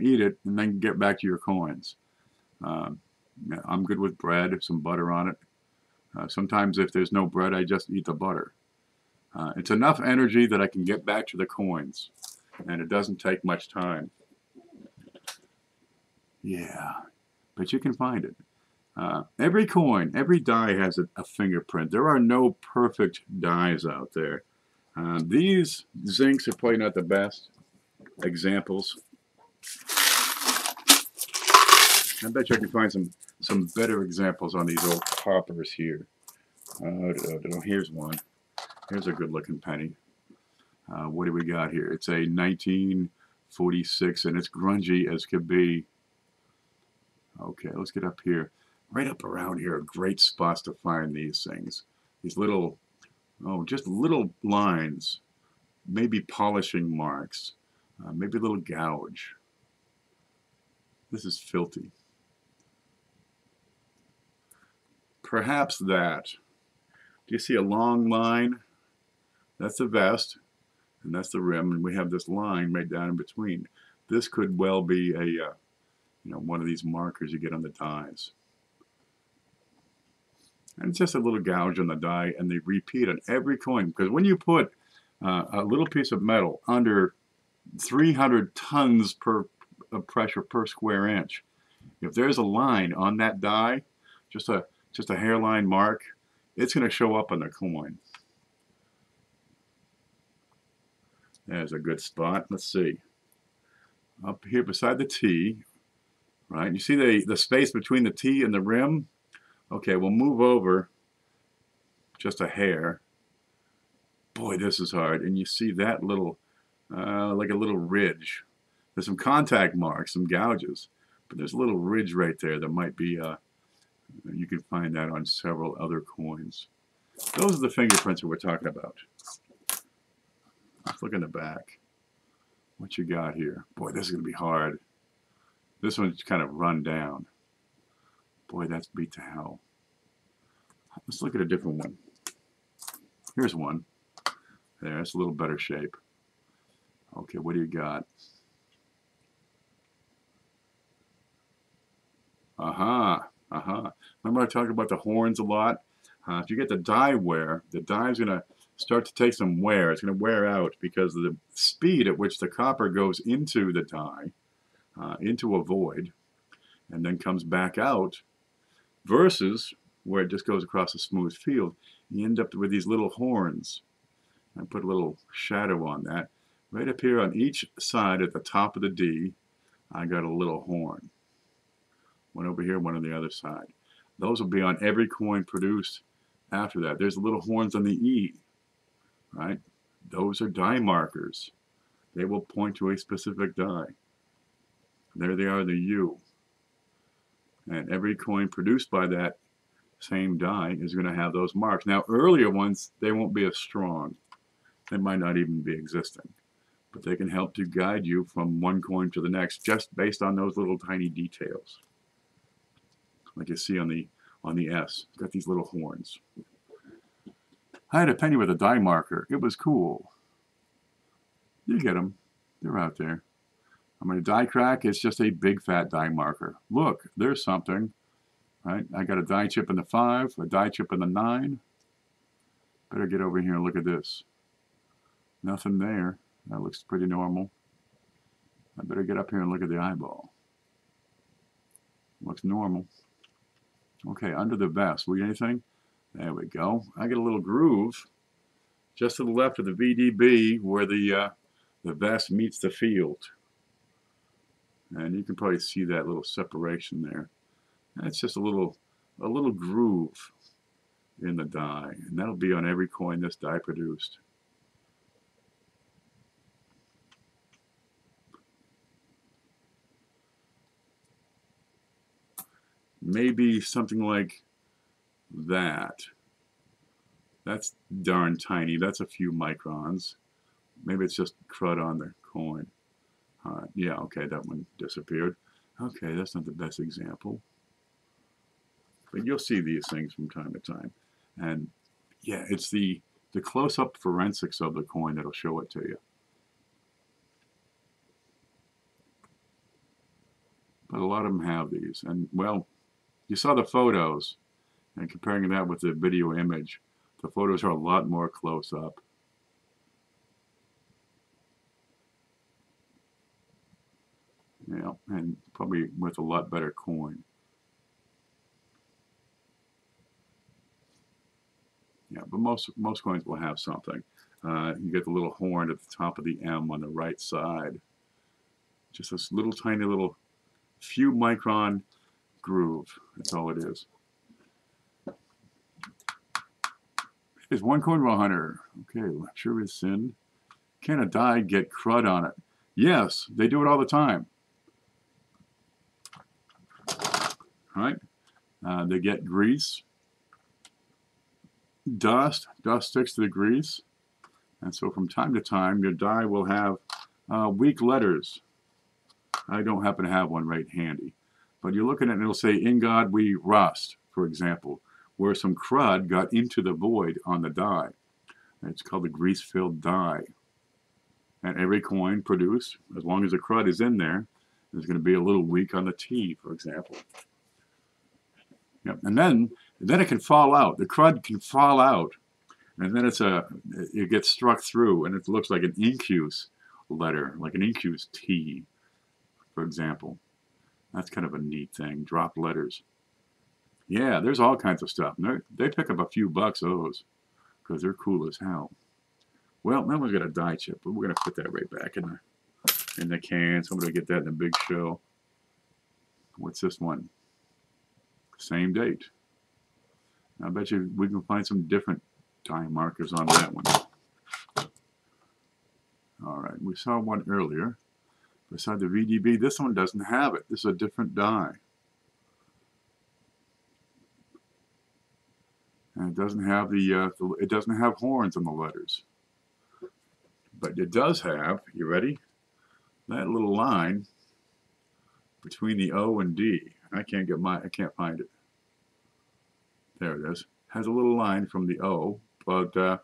eat it, and then get back to your coins. I'm good with bread, some butter on it. Sometimes if there's no bread, I just eat the butter. It's enough energy that I can get back to the coins, and it doesn't take much time. Yeah, but you can find it. Every coin, every die has a fingerprint. There are no perfect dies out there. These zincs are probably not the best examples. I bet you I can find some better examples on these old coppers here. Here's one. Here's a good looking penny. What do we got here? It's a 1946 and it's grungy as could be. Okay, let's get up here. Right up around here are great spots to find these things. These little, just little lines, maybe polishing marks, maybe a little gouge. This is filthy. Perhaps that. Do you see a long line? That's the vest, and that's the rim, and we have this line right down in between. This could well be a, one of these markers you get on the dies. And it's just a little gouge on the die, and they repeat on every coin. Because when you put a little piece of metal under 300 tons of pressure per square inch, if there's a line on that die, just a hairline mark, it's going to show up on the coin. There's a good spot. Let's see. Up here beside the T, right? You see the space between the T and the rim? Okay, we'll move over just a hair. Boy, this is hard. And you see that little, like a little ridge. There's some contact marks, some gouges. But there's a little ridge right there that might be, you can find that on several other coins. Those are the fingerprints that we're talking about. Let's look in the back. What you got here? Boy, this is going to be hard. This one's kind of run down. Boy, that's beat to hell. Let's look at a different one. Here's one. There, it's a little better shape. Okay, what do you got? Remember I talked about the horns a lot? If you get the die wear, the die's going to start to take some wear. It's going to wear out because of the speed at which the copper goes into the die, into a void, and then comes back out, versus where it just goes across a smooth field. You end up with these little horns. I put a little shadow on that. Right up here on each side at the top of the D, I got a little horn. One over here, one on the other side. Those will be on every coin produced after that. There's little horns on the E, right? Those are die markers. They will point to a specific die. There they are, the U. And every coin produced by that same die is going to have those marks. Now, earlier ones, they won't be as strong. They might not even be existing. But they can help to guide you from one coin to the next just based on those little tiny details. Like you see on the S. It's got these little horns. I had a penny with a die marker. It was cool. You get them. They're out there. I'm going to die crack. It's just a big fat die marker. Look, there's something. Right? I got a die chip in the 5, a die chip in the 9. Better get over here and look at this. Nothing there. That looks pretty normal. I better get up here and look at the eyeball. Looks normal. Okay, under the vest. Will you anything? There we go. I get a little groove just to the left of the VDB where the vest meets the field. And you can probably see that little separation there. That's just a little groove in the die. And that'll be on every coin this die produced. Maybe something like that. That's darn tiny. That's a few microns. Maybe it's just crud on the coin. Yeah, okay, that one disappeared. Okay, that's not the best example. But you'll see these things from time to time. And yeah, it's the close-up forensics of the coin that'll show it to you. But a lot of them have these. And, well, you saw the photos, and comparing that with the video image, the photos are a lot more close up. Yeah, and probably with a lot better coin. Yeah, but most coins will have something. You get the little horn at the top of the M on the right side. Just this little tiny little few micron groove. That's all it is. Here's one coin raw hunter. Okay, sure is sin. Can a die get crud on it? Yes, they do it all the time. All right, they get grease, dust sticks to the grease, and so from time to time your die will have weak letters. I don't happen to have one right handy, but you're looking at it and it'll say, "In God we rust," for example, where some crud got into the void on the die. And it's called the grease-filled die. And every coin produced, as long as the crud is in there, is going to be a little weak on the T, for example. Yep. And then it can fall out. The crud can fall out, and then it gets struck through, and it looks like an incuse letter, like an incuse T, for example. That's kind of a neat thing. Drop letters. Yeah, there's all kinds of stuff. They pick up a few bucks, those, because they're cool as hell. Well, that one's got a die chip, but we're going to put that right back in the can. So I'm going to get that in a big show. What's this one? Same date. I bet you we can find some different die markers on that one. All right, we saw one earlier. Beside the VDB, this one doesn't have it. This is a different die. And it doesn't have it doesn't have horns on the letters. But it does have, you ready? That little line between the O and D. I can't find it. There it is. Has a little line from the O, but a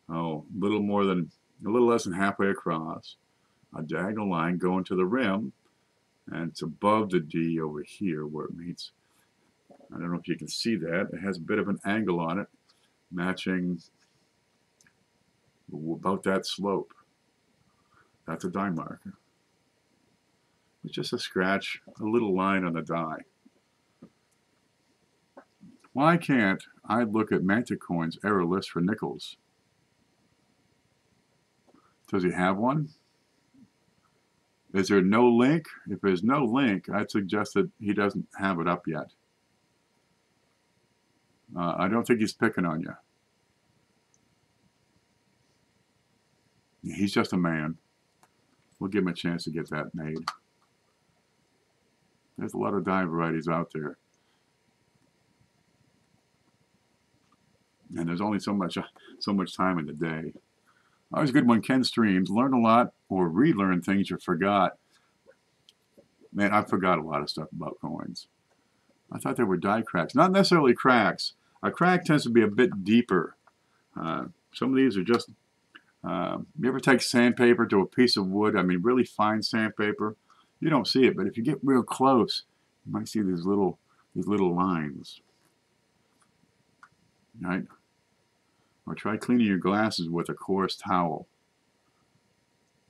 little less than halfway across. A diagonal line going to the rim, and it's above the D over here where it meets. I don't know if you can see that. It has a bit of an angle on it, matching about that slope. That's a die marker. It's just a scratch, a little line on the die. Why can't I look at Manticoin's error list for nickels? Does he have one? Is there no link? If there's no link, I'd suggest that he doesn't have it up yet. I don't think he's picking on you. He's just a man. We'll give him a chance to get that made. There's a lot of die varieties out there. And there's only so much time in the day. Always good when Ken streams. Learn a lot or relearn things you forgot. Man, I forgot a lot of stuff about coins. I thought there were die cracks. Not necessarily cracks. A crack tends to be a bit deeper. Some of these are just... you ever take sandpaper to a piece of wood? I mean, really fine sandpaper. You don't see it, but if you get real close, you might see these little lines. Right? Or try cleaning your glasses with a coarse towel.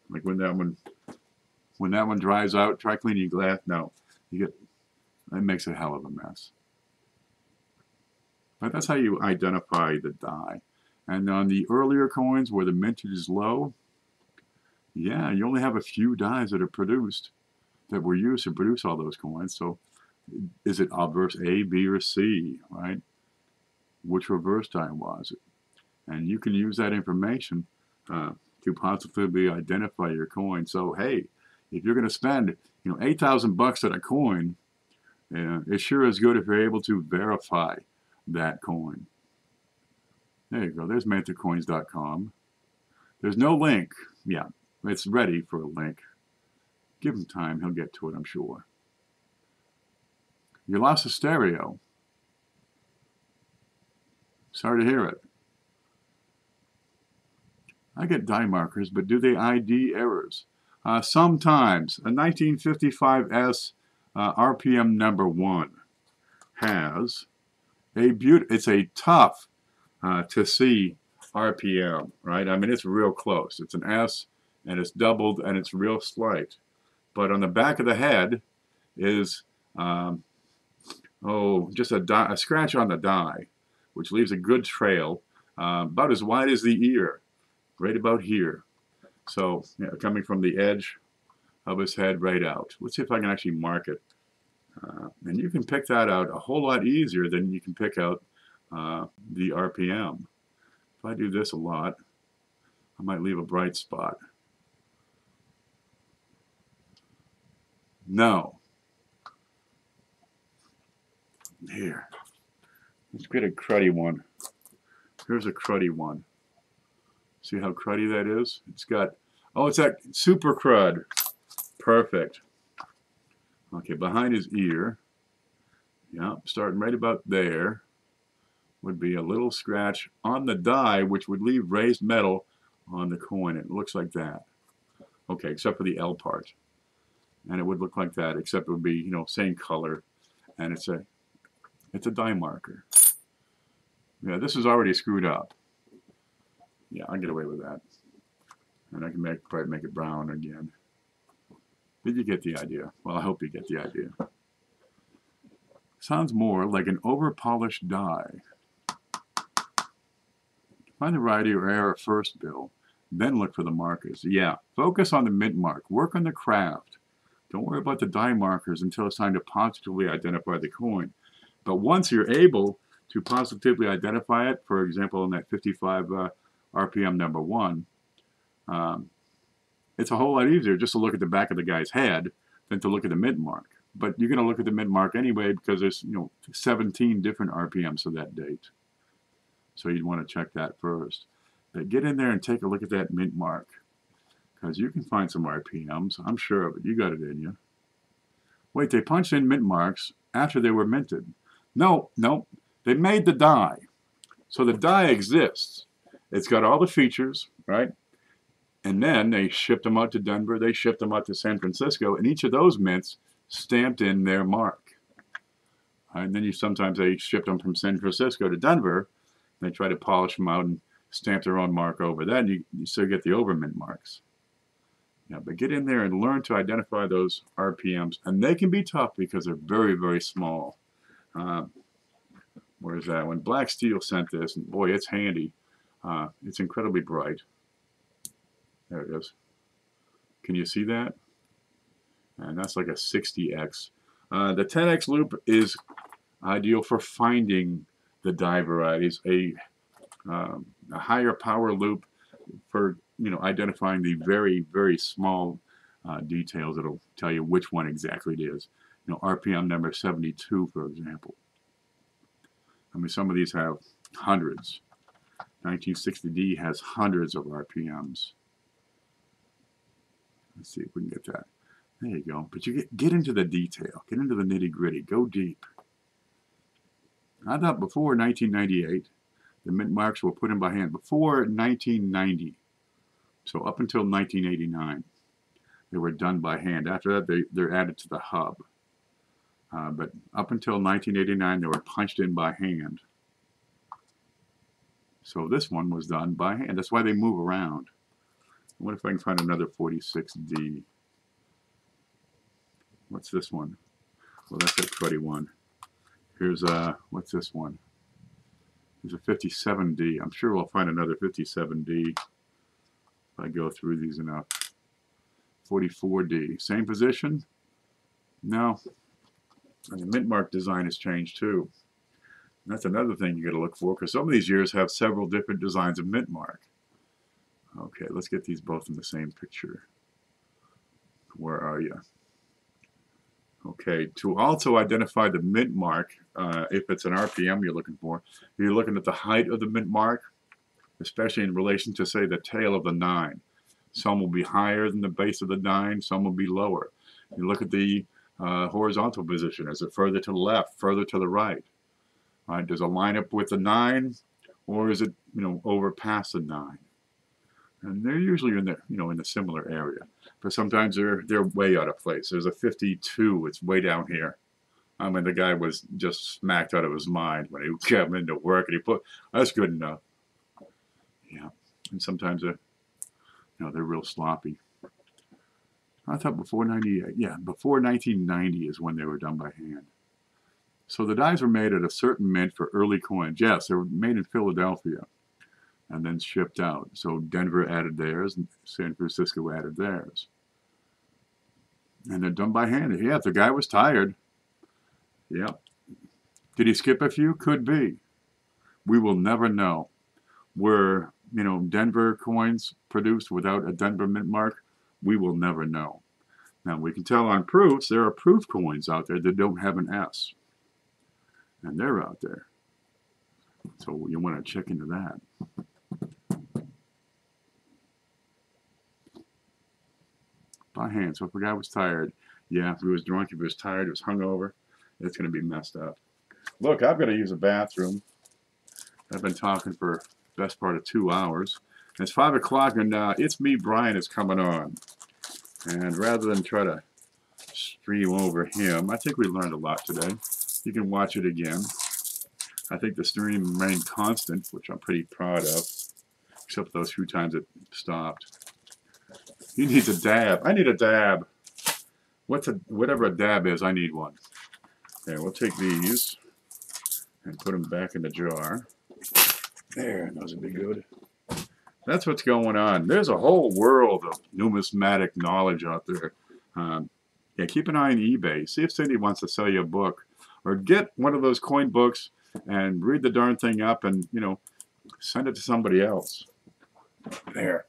Like when that one dries out, try cleaning your glass. No, that makes a hell of a mess. But that's how you identify the die. And on the earlier coins where the mintage is low, yeah, you only have a few dies that are produced, that were used to produce all those coins. So is it obverse A, B, or C, right? Which reverse die was it? And you can use that information to positively identify your coin. So hey, if you're going to spend, $8,000 on a coin, it sure is good if you're able to verify that coin. There you go. There's manticoins.com. There's no link. Yeah, it's ready for a link. Give him time. He'll get to it, I'm sure. You lost a stereo. Sorry to hear it. I get die markers, but do they ID errors? Sometimes. A 1955S RPM number 1 has it's a tough to see RPM, right? I mean, it's real close. It's an S, and it's doubled, and it's real slight. But on the back of the head is, just a scratch on the die, which leaves a good trail, about as wide as the ear, right about here. So, coming from the edge of his head right out. Let's see if I can actually mark it. And you can pick that out a whole lot easier than you can pick out the RPM. If I do this a lot, I might leave a bright spot. No. Here. Let's get a cruddy one. Here's a cruddy one. See how cruddy that is? It's got, it's that super crud. Perfect. Okay, behind his ear, starting right about there, would be a little scratch on the die, which would leave raised metal on the coin. It looks like that. Okay, except for the L part. And it would look like that, except it would be, same color. And it's a die marker. Yeah, this is already screwed up. Yeah, I'll get away with that. And I can probably make it brown again. Did you get the idea? Well, I hope you get the idea. Sounds more like an over-polished die. Find the variety or error first, Bill. Then look for the markers. Yeah, focus on the mint mark. Work on the craft. Don't worry about the die markers until it's time to positively identify the coin. But once you're able to positively identify it, for example, in that 55 RPM number 1, it's a whole lot easier just to look at the back of the guy's head than to look at the mint mark. But you're going to look at the mint mark anyway because there's 17 different RPMs for that date. So you'd want to check that first. But get in there and take a look at that mint mark because you can find some RPMs. I'm sure of it. You got it in you. Wait, they punched in mint marks after they were minted. No, they made the die. So the die exists. It's got all the features, right? And then they shipped them out to Denver. They shipped them out to San Francisco. And each of those mints stamped in their mark. And then sometimes they shipped them from San Francisco to Denver. They try to polish them out and stamp their own mark over that. And you still get the overmint marks. Yeah, but get in there and learn to identify those RPMs. And they can be tough because they're very, very small. Where's that one? Black Steel sent this, and boy, it's handy. It's incredibly bright. There it is. Can you see that? And that's like a 60x. The 10x loop is ideal for finding the die varieties. A higher power loop for identifying the very, very small details. It'll tell you which one exactly it is. RPM number 72, for example. I mean, some of these have hundreds. 1960D has hundreds of RPMs. Let's see if we can get that. There you go. But you get into the detail. Get into the nitty-gritty. Go deep. I thought before 1998, the mint marks were put in by hand. Before 1990, so up until 1989, they were done by hand. After that, they're added to the hub. But up until 1989, they were punched in by hand. So this one was done by hand. That's why they move around. What if I can find another 46D? What's this one? Well, that's a 21. Here's what's this one? There's a 57D. I'm sure we'll find another 57D if I go through these enough. 44D. Same position? No. And the mint mark design has changed too. And that's another thing you got to look for because some of these years have several different designs of mint mark. Okay, let's get these both in the same picture. Where are you? Okay, to also identify the mint mark, if it's an RPM you're looking for, you're looking at the height of the mint mark, especially in relation to, say, the tail of the 9. Some will be higher than the base of the 9, some will be lower. You look at the horizontal position. Is it further to the left, further to the right? Does it line up with the 9, or is it over past the 9? And they're usually in the in a similar area, but sometimes they're way out of place. There's a 52. It's way down here. I mean, the guy was just smacked out of his mind when he came into work, and he put that's good enough. Yeah, and sometimes they're real sloppy. I thought before 98. Yeah, before 1990 is when they were done by hand. So the dies were made at a certain mint for early coins. Yes, they were made in Philadelphia and then shipped out. So Denver added theirs and San Francisco added theirs. And they're done by hand. Yeah, if the guy was tired. Yeah. Did he skip a few? Could be. We will never know. Were, Denver coins produced without a Denver mint mark? We will never know. Now, we can tell on proofs, there are proof coins out there that don't have an S. And they're out there. So you want to check into that. By hand. So if a guy was tired, yeah, if he was drunk, if he was tired, he was hungover, it's going to be messed up. Look, I've got to use a bathroom. I've been talking for the best part of 2 hours. It's 5 o'clock, and It's Me, Brian is coming on. And rather than try to stream over him, I think we learned a lot today. You can watch it again. I think the stream remained constant, which I'm pretty proud of, except those few times it stopped. He needs a dab. I need a dab. Whatever a dab is, I need one. Okay, we'll take these and put them back in the jar. There, those would be good. That's what's going on. There's a whole world of numismatic knowledge out there. Yeah, keep an eye on eBay. See if Cindy wants to sell you a book. Or get one of those coin books and read the darn thing up and, send it to somebody else. There.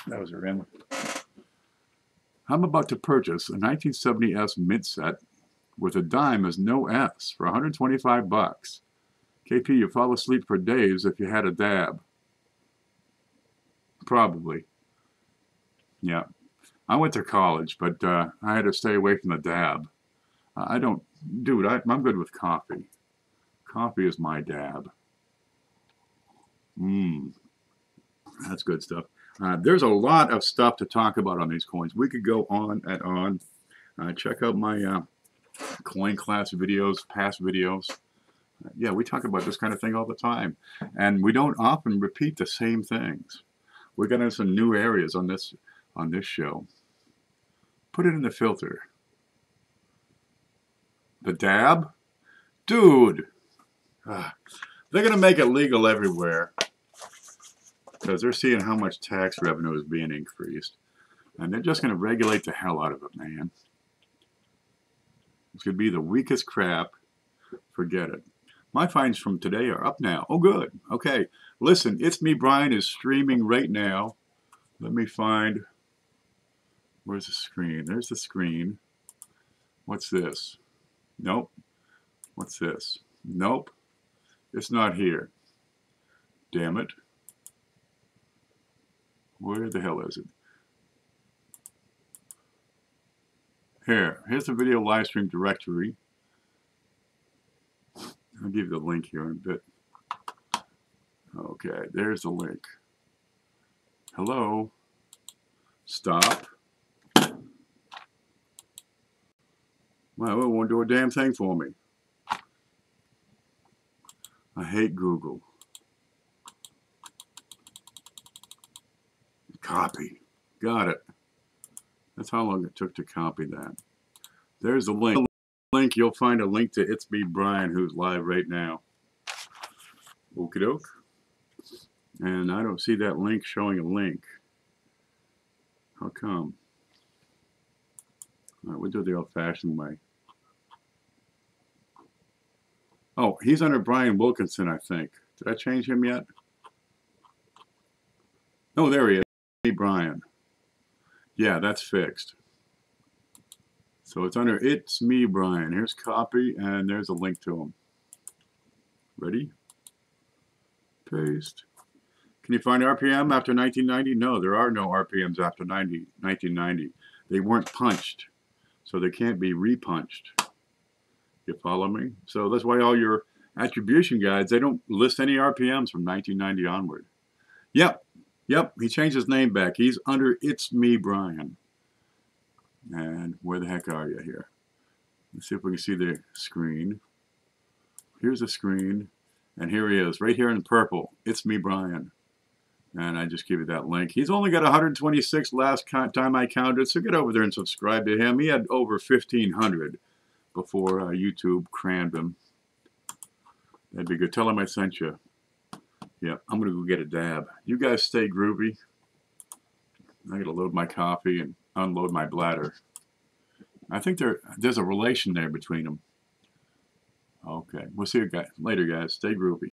Those are in. I'm about to purchase a 1970S mint set with a dime as no S for 125 bucks. KP, you fall asleep for days if you had a dab. Probably. Yeah. I went to college, but I had to stay away from the dab. I don't, dude, I'm good with coffee. Coffee is my dab. That's good stuff. There's a lot of stuff to talk about on these coins. We could go on and on. Check out my coin class videos, past videos. Yeah, we talk about this kind of thing all the time. And we don't often repeat the same things. We're getting some new areas on this show. Put it in the filter. The dab? Dude! They're going to make it legal everywhere because they're seeing how much tax revenue is being increased. And they're just going to regulate the hell out of it, man. It's going to be the weakest crap. Forget it. My finds from today are up now. Oh, good. Okay. Listen, It's Me, Brian is streaming right now. Let me find... Where's the screen? There's the screen. What's this? Nope. What's this? Nope. It's not here. Damn it. Where the hell is it? Here's the video live stream directory. I'll give you the link here in a bit. Okay, there's the link. Hello. Stop. Well, it won't do a damn thing for me. I hate Google. Copy. Got it. That's how long it took to copy that. There's the link. You'll find a link to It's Me, Brian, who's live right now. Okie doke. And I don't see that link showing a link. How come? All right, we'll do it the old-fashioned way. Oh, he's under Brian Wilkinson, I think. Did I change him yet? Oh, there he is. Brian. Yeah, that's fixed. So it's under It's Me, Brian. Here's copy, and there's a link to him. Ready? Paste. Can you find RPM after 1990? No, there are no RPMs after 1990. They weren't punched, so they can't be repunched. You follow me? So that's why all your attribution guides, they don't list any RPMs from 1990 onward. Yep, he changed his name back. He's under It's Me, Brian. And where the heck are you here? Let's see if we can see the screen. Here's the screen, and here he is, right here in purple. It's Me, Brian. And I just give you that link. He's only got 126 last time I counted, so get over there and subscribe to him. He had over 1,500 before YouTube crammed him. That'd be good. Tell him I sent you. Yeah, I'm going to go get a dab. You guys stay groovy. I got to load my coffee and unload my bladder. I think there's a relation there between them. Okay, we'll see you guys later, guys. Stay groovy.